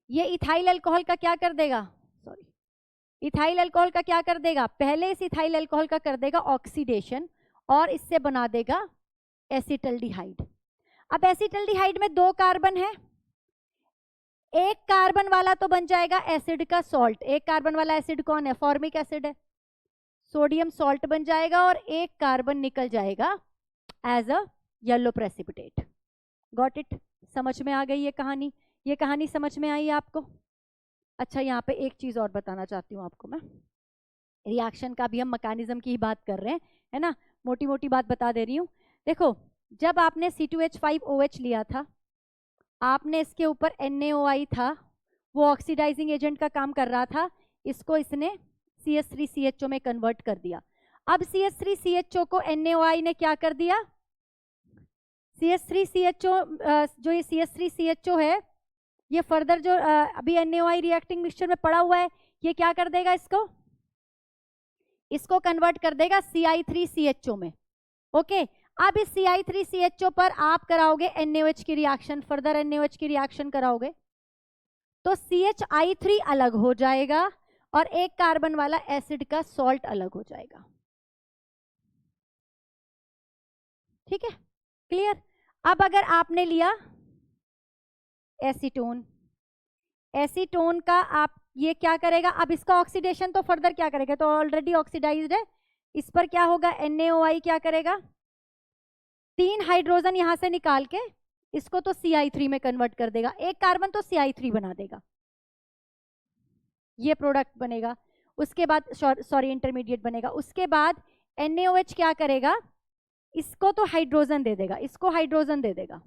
ये इथाइल अल्कोहल का क्या कर देगा, सॉरी, इथाइल अल्कोहल का क्या कर देगा, पहले इस इथाइल अल्कोहल का कर देगा ऑक्सीडेशन और इससे बना देगा एसिटल्डिहाइड। अब एसिटल्डिहाइड में 2 कार्बन है, एक कार्बन वाला तो बन जाएगा एसिड का सॉल्ट, एक कार्बन वाला एसिड कौन है, फॉर्मिक एसिड है, सोडियम सॉल्ट बन जाएगा, और एक कार्बन निकल जाएगा as a yellow precipitate. Got it, समझ में आ गई ये कहानी, ये कहानी समझ में आई आपको। अच्छा, यहाँ पे एक चीज और बताना चाहती हूँ आपको मैं, रिएक्शन का भी हम मैकेनिज्म की ही बात कर रहे हैं, है ना, मोटी मोटी बात बता दे रही हूँ। देखो, जब आपने C2H5OH लिया था, आपने इसके ऊपर NaOI था, वो ऑक्सीडाइजिंग एजेंट का काम कर रहा था, इसको इसने CH3CHO में कन्वर्ट कर दिया। अब CH3CHO को NaOI ने क्या कर दिया, CH3CHO जो ये CH3CHO है, ये फर्दर जो अभी NaOI रिएक्टिंग मिक्सचर में पड़ा हुआ है, ये क्या कर देगा, इसको कन्वर्ट कर देगा Ci3CHO में। ओके, अब इस Ci3CHO पर आप कराओगे NaOH की रिएक्शन, फर्दर NaOH की रिएक्शन कराओगे तो CHI3 अलग हो जाएगा और एक कार्बन वाला एसिड का सॉल्ट अलग हो जाएगा। ठीक है, क्लियर। अब अगर आपने लिया एसीटोन, एसीटोन का आप ये क्या करेगा, अब इसका ऑक्सीडेशन तो फर्दर क्या करेगा, तो ऑलरेडी ऑक्सीडाइज्ड है, इस पर क्या होगा, NaOI क्या करेगा, 3 हाइड्रोजन यहां से निकाल के इसको तो Ci3 में कन्वर्ट कर देगा, एक कार्बन तो Ci3 बना देगा, ये प्रोडक्ट बनेगा। उसके बाद सॉरी इंटरमीडिएट बनेगा। उसके बाद NaOH क्या करेगा, इसको तो हाइड्रोजन दे देगा, इसको हाइड्रोजन दे देगा,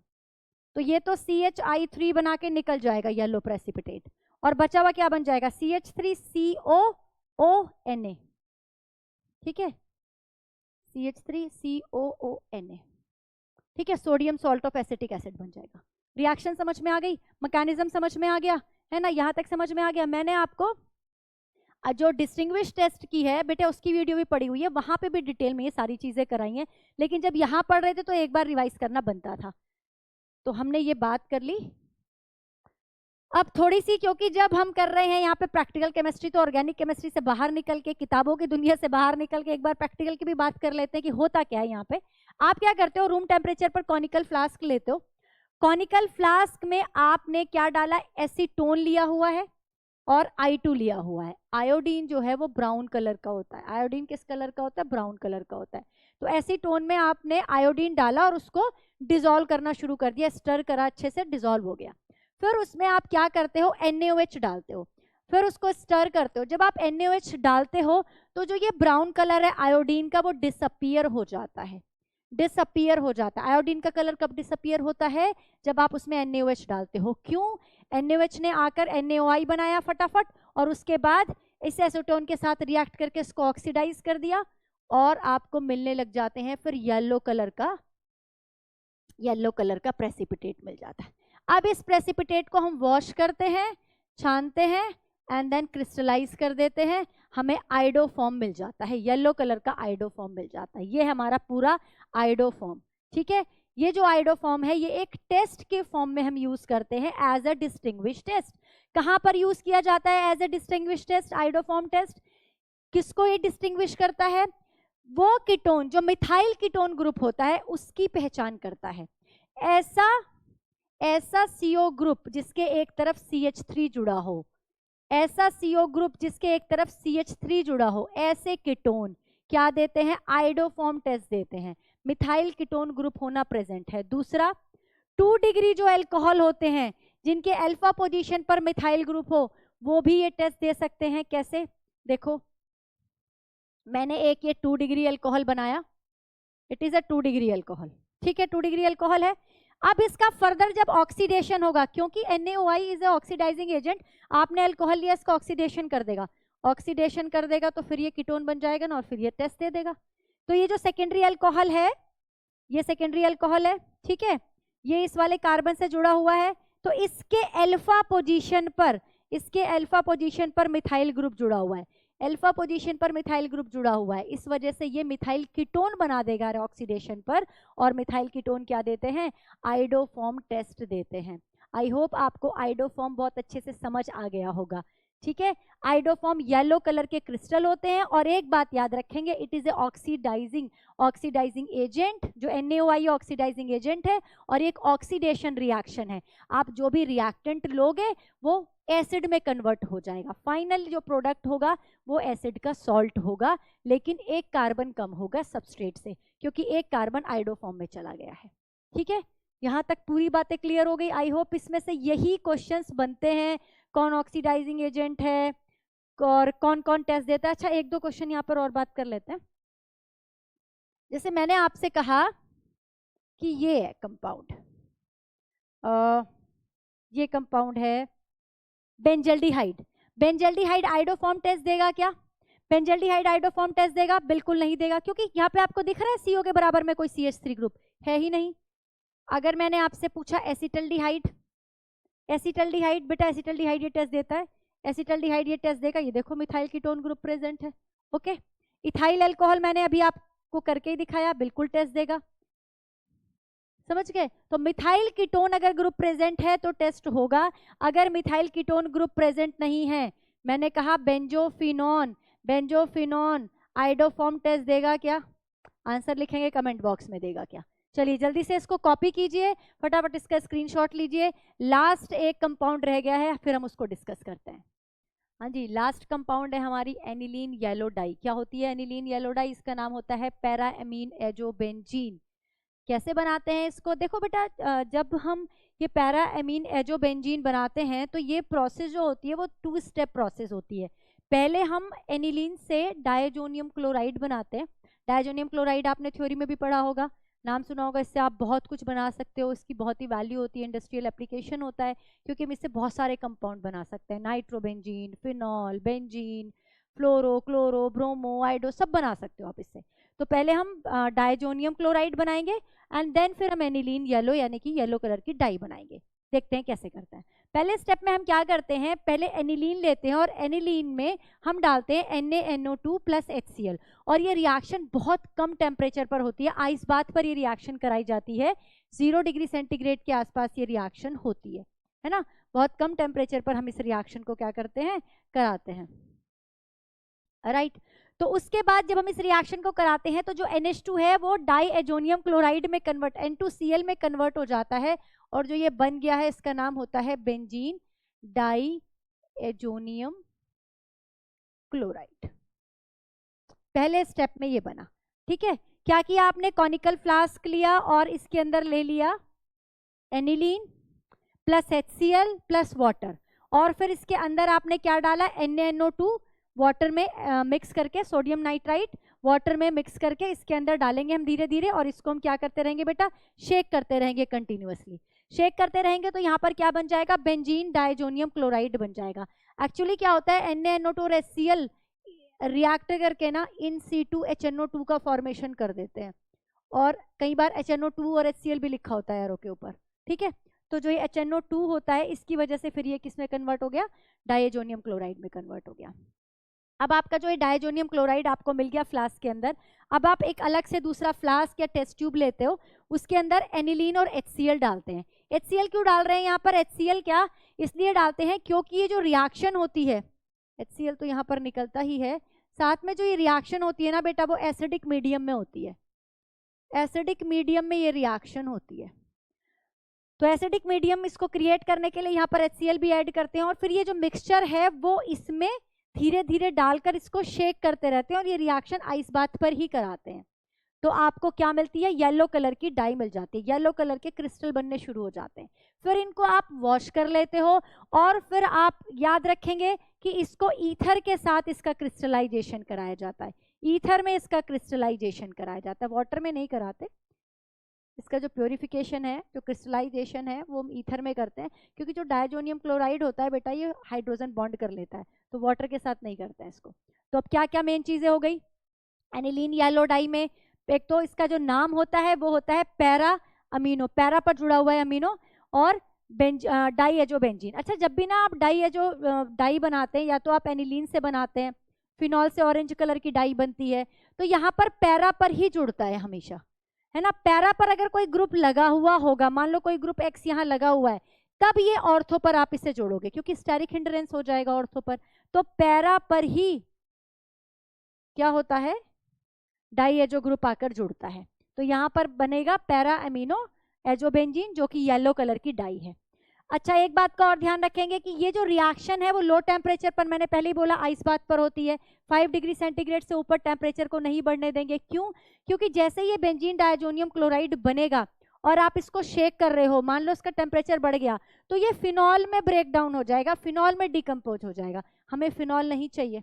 तो ये तो CHI3 बना के निकल जाएगा येलो प्रेसिपिटेट, और बचा हुआ क्या बन जाएगा, CH3COONA। ठीक है, CH3COONA, ठीक है, sodium salt of acetic acid बन जाएगा। रिएक्शन समझ में आ गई, मैकेनिज्म समझ में आ गया, है ना, यहां तक समझ में आ गया। मैंने आपको जो डिस्टिंग्विश टेस्ट की है बेटे, उसकी वीडियो भी पड़ी हुई है, वहां पे भी डिटेल में ये सारी चीजें कराई हैं, लेकिन जब यहां पढ़ रहे थे तो एक बार रिवाइज करना बनता था, तो हमने ये बात कर ली। अब थोड़ी सी, क्योंकि जब हम कर रहे हैं यहाँ पे प्रैक्टिकल केमिस्ट्री, तो ऑर्गेनिक केमिस्ट्री से बाहर निकल के, किताबों की दुनिया से बाहर निकल के एक बार प्रैक्टिकल की भी बात कर लेते हैं कि होता क्या है यहाँ पे। आप क्या करते हो, रूम टेम्परेचर पर कॉनिकल फ्लास्क लेते हो, कॉनिकल फ्लास्क में आपने क्या डाला, एसीटोन लिया हुआ है और I2 लिया हुआ है। आयोडीन जो है वो ब्राउन कलर का होता है। आयोडीन किस कलर का होता है, ब्राउन कलर का होता है। तो एसीटोन में आपने आयोडीन डाला और उसको डिसॉल्व करना शुरू कर दिया, स्टर करा, अच्छे से डिसॉल्व हो गया। फिर उसमें आप क्या करते हो, NaOH डालते हो, फिर उसको स्टर करते हो। जब आप NaOH डालते हो तो जो ये ब्राउन कलर है आयोडीन का वो डिसअपियर हो जाता है, डिसअपियर हो जाता है। आयोडीन का कलर कब डिसअपियर होता है, जब आप उसमें NaOH डालते हो। क्यों, NaOH ने आकर NaOI बनाया फटाफट, और उसके बाद इस एसीटोन के साथ रिएक्ट करके इसको ऑक्सीडाइज कर दिया और आपको मिलने लग जाते हैं फिर येलो कलर का प्रेसिपिटेट मिल जाता है। अब इस प्रेसिपिटेट को हम वॉश करते हैं, छानते हैं एंड देन क्रिस्टलाइज कर देते हैं, हमें आइडोफॉर्म मिल जाता है, येलो कलर का आइडोफॉर्म मिल जाता है। ये हमारा पूरा आइडोफॉर्म, ठीक है। ये जो आइडोफॉर्म है ये एक टेस्ट के फॉर्म में हम यूज करते हैं एज अ डिस्टिंग्विश टेस्ट। कहां पर यूज किया जाता है as a distinguish test, iodoform test? किसको ये डिस्टिंग्विश करता है, वो कीटोन जो मिथाइल कीटोन ग्रुप होता है उसकी पहचान करता है। ऐसा CO ग्रुप जिसके एक तरफ CH3 जुड़ा हो, ऐसा CO ग्रुप जिसके एक तरफ CH3 जुड़ा हो, ऐसे कीटोन क्या देते हैं, आइडोफॉर्म टेस्ट देते हैं। मिथाइल कीटोन ग्रुप होना प्रेजेंट है। दूसरा, 2 डिग्री जो अल्कोहल होते हैं जिनके अल्फा पोजीशन पर मिथाइल ग्रुप हो, वो भी ये टेस्ट दे सकते हैं। कैसे, देखो मैंने एक ये 2 डिग्री अल्कोहल बनाया, it is a 2 degree alcohol, ठीक है, 2 डिग्री अल्कोहल है। अब इसका फर्दर जब ऑक्सीडेशन होगा, क्योंकि NaOI is a oxidizing agent, आपने अल्कोहल लिया, इसका ऑक्सीडेशन कर देगा, ऑक्सीडेशन कर देगा तो फिर ये कीटोन बन जाएगा ना, और फिर ये टेस्ट दे देगा। तो ये जो सेकेंडरी अल्कोहल है, ये सेकेंडरी अल्कोहल है, ठीक है, ये इस वाले कार्बन से जुड़ा हुआ है, तो इसके अल्फा पोजीशन पर मिथाइल ग्रुप जुड़ा हुआ है, अल्फा पोजीशन पर मिथाइल ग्रुप जुड़ा हुआ है, इस वजह से ये मिथाइल कीटोन बना देगा ऑक्सीडेशन पर, और मिथाइल कीटोन क्या देते हैं, आइडोफॉर्म टेस्ट देते हैं। आई होप आपको आइडोफॉर्म बहुत अच्छे से समझ आ गया होगा, ठीक है। आइडोफॉर्म येलो कलर के क्रिस्टल होते हैं, और एक बात याद रखेंगे, it is a oxidizing agent, जो NaOI ऑक्सीडाइजिंग एजेंट है, और एक ऑक्सीडेशन रिएक्शन है। आप जो भी रिएक्टेंट लोगे वो एसिड में कन्वर्ट हो जाएगा, फाइनल जो प्रोडक्ट होगा वो एसिड का सॉल्ट होगा, लेकिन एक कार्बन कम होगा सबस्ट्रेट से, क्योंकि एक कार्बन आइडोफॉर्म में चला गया है, ठीक है। यहाँ तक पूरी बातें क्लियर हो गई। आई होप इसमें से यही क्वेश्चंस बनते हैं, कौन ऑक्सीडाइजिंग एजेंट है और कौन कौन टेस्ट देता है। अच्छा, 1-2 क्वेश्चन यहाँ पर और बात कर लेते हैं। जैसे मैंने आपसे कहा कि ये है कंपाउंड, ये कंपाउंड है बेंजल्डिहाइड आइडोफॉर्म टेस्ट देगा क्या, बेंजल्डिहाइड आइडोफॉर्म टेस्ट देगा? बिल्कुल नहीं देगा, क्योंकि यहाँ पे आपको दिख रहा है CO के बराबर में कोई CH3 ग्रुप है ही नहीं। अगर मैंने आपसे पूछा एसिटल्डिहाइड बेटा एसिटल्डिहाइड ये टेस्ट देता है, एसिटल्डिहाइड ये टेस्ट देगा, ये देखो मिथाइल कीटोन ग्रुप प्रेजेंट है, ओके। इथाइल अल्कोहल मैंने अभी आपको करके ही दिखाया, बिल्कुल टेस्ट देगा, समझ गए। तो मिथाइल कीटोन अगर ग्रुप प्रेजेंट है तो टेस्ट होगा, अगर मिथाइल कीटोन ग्रुप प्रेजेंट नहीं है, मैंने कहा बेंजोफिनॉन आइडोफॉर्म टेस्ट देगा क्या? आंसर लिखेंगे कमेंट बॉक्स में, देगा क्या? चलिए जल्दी से इसको कॉपी कीजिए, फटाफट इसका स्क्रीनशॉट लीजिए। लास्ट एक कंपाउंड रह गया है, फिर हम उसको डिस्कस करते हैं। हाँ जी, लास्ट कंपाउंड है हमारी एनिलीन येलो डाई। क्या होती है एनिलीन येलो डाई? इसका नाम होता है पैरा एमीन एजोबेंजीन। कैसे बनाते हैं इसको? देखो बेटा, जब हम ये पैरा एमीन एजोबेंजीन बनाते हैं तो ये प्रोसेस जो होती है वो 2 स्टेप प्रोसेस होती है। पहले हम एनिलीन से डायजोनियम क्लोराइड बनाते हैं। डायजोनियम क्लोराइड आपने थ्योरी में भी पढ़ा होगा, नाम सुना होगा, इससे आप बहुत कुछ बना सकते हो, इसकी बहुत ही वैल्यू होती है, इंडस्ट्रियल एप्लीकेशन होता है, क्योंकि हम इससे बहुत सारे कंपाउंड बना सकते हैं, नाइट्रोबेंजीन, फिनॉल, बेंजीन, फ्लोरो, क्लोरो, ब्रोमो, आइडो, सब बना सकते हो आप इससे। तो पहले हम डायजोनियम क्लोराइड बनाएंगे एंड देन फिर हम एनिलीन येलो यानी कि येलो कलर की डाई बनाएंगे। देखते हैं कैसे करते हैं। पहले स्टेप में हम क्या करते हैं, पहले एनिलीन लेते हैं और एनिलीन में हम डालते हैं NaNO2 प्लस HCl, और ये रिएक्शन बहुत कम टेम्परेचर पर होती है। आइस बात पर ये रिएक्शन कराई जाती है, 0 डिग्री सेंटीग्रेड के आसपास ये रिएक्शन होती है ना। बहुत कम टेम्परेचर पर हम इस रिएक्शन को क्या करते हैं, कराते हैं, राइट। तो उसके बाद जब हम इस रिएक्शन को कराते हैं तो जो NH2 है वो डाई एजोनियम क्लोराइड में कन्वर्ट, N2Cl में कन्वर्ट हो जाता है, और जो ये बन गया है इसका नाम होता है बेंजीन डाइएजोनियम क्लोराइड। पहले स्टेप में ये बना, ठीक है। क्या किया आपने, कॉनिकल फ्लास्क लिया और इसके अंदर ले लिया aniline plus HCl plus water, और फिर इसके अंदर आपने क्या डाला, NaNO2 वाटर में मिक्स करके, सोडियम नाइट्राइट वाटर में मिक्स करके इसके अंदर डालेंगे हम धीरे धीरे, और इसको हम क्या करते रहेंगे बेटा, शेक करते रहेंगे कंटिन्यूअसली। शेक करते रहेंगे तो यहाँ पर क्या बन जाएगा, बेंजीन डाइजोनियम क्लोराइड बन जाएगा। एक्चुअली क्या होता है, NaNO2 और HCl रिएक्ट करके ना इन situ HNO2 का फॉर्मेशन कर देते हैं, और कई बार HNO2 और HCl भी लिखा होता है एरो के ऊपर, ठीक है। तो जो ये HNO2 होता है इसकी वजह से फिर ये किस में कन्वर्ट हो गया, डाइएजोनियम क्लोराइड में कन्वर्ट हो गया। अब आपका जो ये डाइएजोनियम क्लोराइड आपको मिल गया फ्लास्क के अंदर, अब आप एक अलग से दूसरा फ्लास्क या टेस्ट ट्यूब लेते हो, उसके अंदर एनिलीन और HCl डालते हैं। HCl क्यों डाल रहे हैं यहाँ पर, HCl क्या इसलिए डालते हैं क्योंकि ये जो रिएक्शन होती है, HCl तो यहाँ पर निकलता ही है, साथ में जो ये रिएक्शन होती है ना बेटा वो एसिडिक मीडियम में होती है, एसिडिक मीडियम में ये रिएक्शन होती है। तो एसिडिक मीडियम इसको क्रिएट करने के लिए यहाँ पर HCl भी ऐड करते हैं, और फिर ये जो मिक्सचर है वो इसमें धीरे धीरे डालकर इसको शेक करते रहते हैं, और ये रिएक्शन आइस बाथ पर ही कराते हैं। तो आपको क्या मिलती है, येलो कलर की डाई मिल जाती है, येलो कलर के क्रिस्टल बनने शुरू हो जाते हैं। फिर इनको आप वॉश कर लेते हो, और फिर आप याद रखेंगे कि इसको ईथर के साथ इसका क्रिस्टलाइजेशन कराया जाता है, ईथर में इसका क्रिस्टलाइजेशन कराया जाता है, वाटर में नहीं कराते। इसका जो प्योरिफिकेशन है, जो क्रिस्टलाइजेशन है वो हम ईथर में करते हैं, क्योंकि जो डाइजोनियम क्लोराइड होता है बेटा ये हाइड्रोजन बॉन्ड कर लेता है, तो वाटर के साथ नहीं करते हैं इसको। तो अब क्या क्या मेन चीजें हो गई, एनिलीन येलो डाई में एक तो इसका जो नाम होता है वो होता है पैरा अमीनो, पैरा पर जुड़ा हुआ है अमीनो, और डाइएजोबेंजीन। अच्छा, जब भी ना आप डाई बनाते हैं, या तो आप एनिलीन से बनाते हैं, फिनॉल से ऑरेंज कलर की डाई बनती है, तो यहाँ पर पैरा पर ही जुड़ता है हमेशा, है ना। पैरा पर अगर कोई ग्रुप लगा हुआ होगा, मान लो कोई ग्रुप X यहाँ लगा हुआ है, तब ये ऑर्थो पर आप इसे जोड़ोगे, क्योंकि स्टेरिक हिंड्रेंस हो जाएगा ऑर्थो पर। तो पैरा पर ही क्या होता है, डाइएजो ग्रुप आकर जुड़ता है, तो यहाँ पर बनेगा पैरा अमीनो एजोबेंजीन, जो कि येलो कलर की डाई है। अच्छा, एक बात का और ध्यान रखेंगे कि ये जो रिएक्शन है वो लो टेम्परेचर पर, मैंने पहले ही बोला आइस बाथ पर होती है, 5 डिग्री सेंटीग्रेड से ऊपर टेम्परेचर को नहीं बढ़ने देंगे। क्यों, क्योंकि जैसे ये बेंजीन डाइजोनियम क्लोराइड बनेगा और आप इसको शेक कर रहे हो, मान लो इसका टेम्परेचर बढ़ गया, तो ये फिनॉल में ब्रेक डाउन हो जाएगा, फिनॉल में डिकम्पोज हो जाएगा। हमें फिनॉल नहीं चाहिए,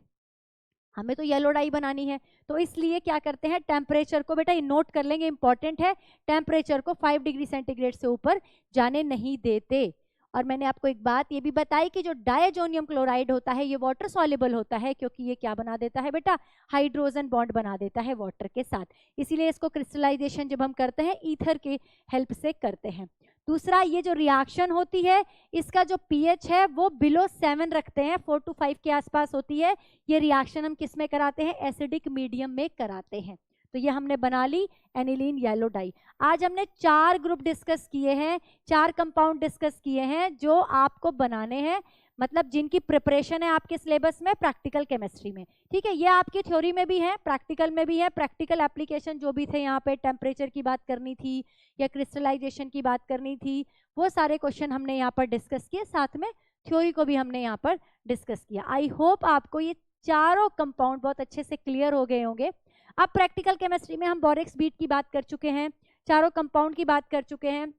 हमें तो येलो डाई बनानी है। तो इसलिए क्या करते हैं, टेम्परेचर को बेटा ये नोट कर लेंगे, इंपॉर्टेंट है, टेम्परेचर को 5 डिग्री सेंटीग्रेड से ऊपर जाने नहीं देते। और मैंने आपको एक बात ये भी बताई कि जो डाइएजोनियम क्लोराइड होता है ये वाटर सॉल्युबल होता है, क्योंकि ये क्या बना देता है बेटा, हाइड्रोजन बॉन्ड बना देता है वाटर के साथ। इसीलिए इसको क्रिस्टलाइजेशन जब हम करते हैं ईथर के हेल्प से करते हैं। दूसरा, ये जो रिएक्शन होती है इसका जो pH है वो बिलो 7 रखते हैं, 4 to 5 के आसपास होती है। ये रिएक्शन हम किस में कराते हैं, एसिडिक मीडियम में कराते हैं। तो ये हमने बना ली एनिलीन येलो डाई। आज हमने 4 ग्रुप डिस्कस किए हैं, 4 कंपाउंड डिस्कस किए हैं जो आपको बनाने हैं, मतलब जिनकी प्रिपरेशन है आपके सिलेबस में प्रैक्टिकल केमिस्ट्री में, ठीक है। ये आपकी थ्योरी में भी है, प्रैक्टिकल में भी है। प्रैक्टिकल एप्लीकेशन जो भी थे, यहाँ पे टेम्परेचर की बात करनी थी या क्रिस्टलाइजेशन की बात करनी थी, वो सारे क्वेश्चन हमने यहाँ पर डिस्कस किए, साथ में थ्योरी को भी हमने यहाँ पर डिस्कस किया। आई होप आपको ये चारों कंपाउंड बहुत अच्छे से क्लियर हो गए होंगे। अब प्रैक्टिकल केमिस्ट्री में हम बोरेक्स बीट की बात कर चुके हैं, चारों कंपाउंड की बात कर चुके हैं।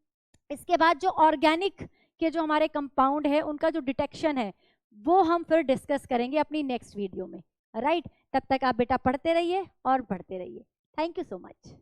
इसके बाद जो ऑर्गेनिक के जो हमारे कंपाउंड है उनका जो डिटेक्शन है वो हम फिर डिस्कस करेंगे अपनी नेक्स्ट वीडियो में, राइट। तब तक आप बेटा पढ़ते रहिए और पढ़ते रहिए। Thank you so much.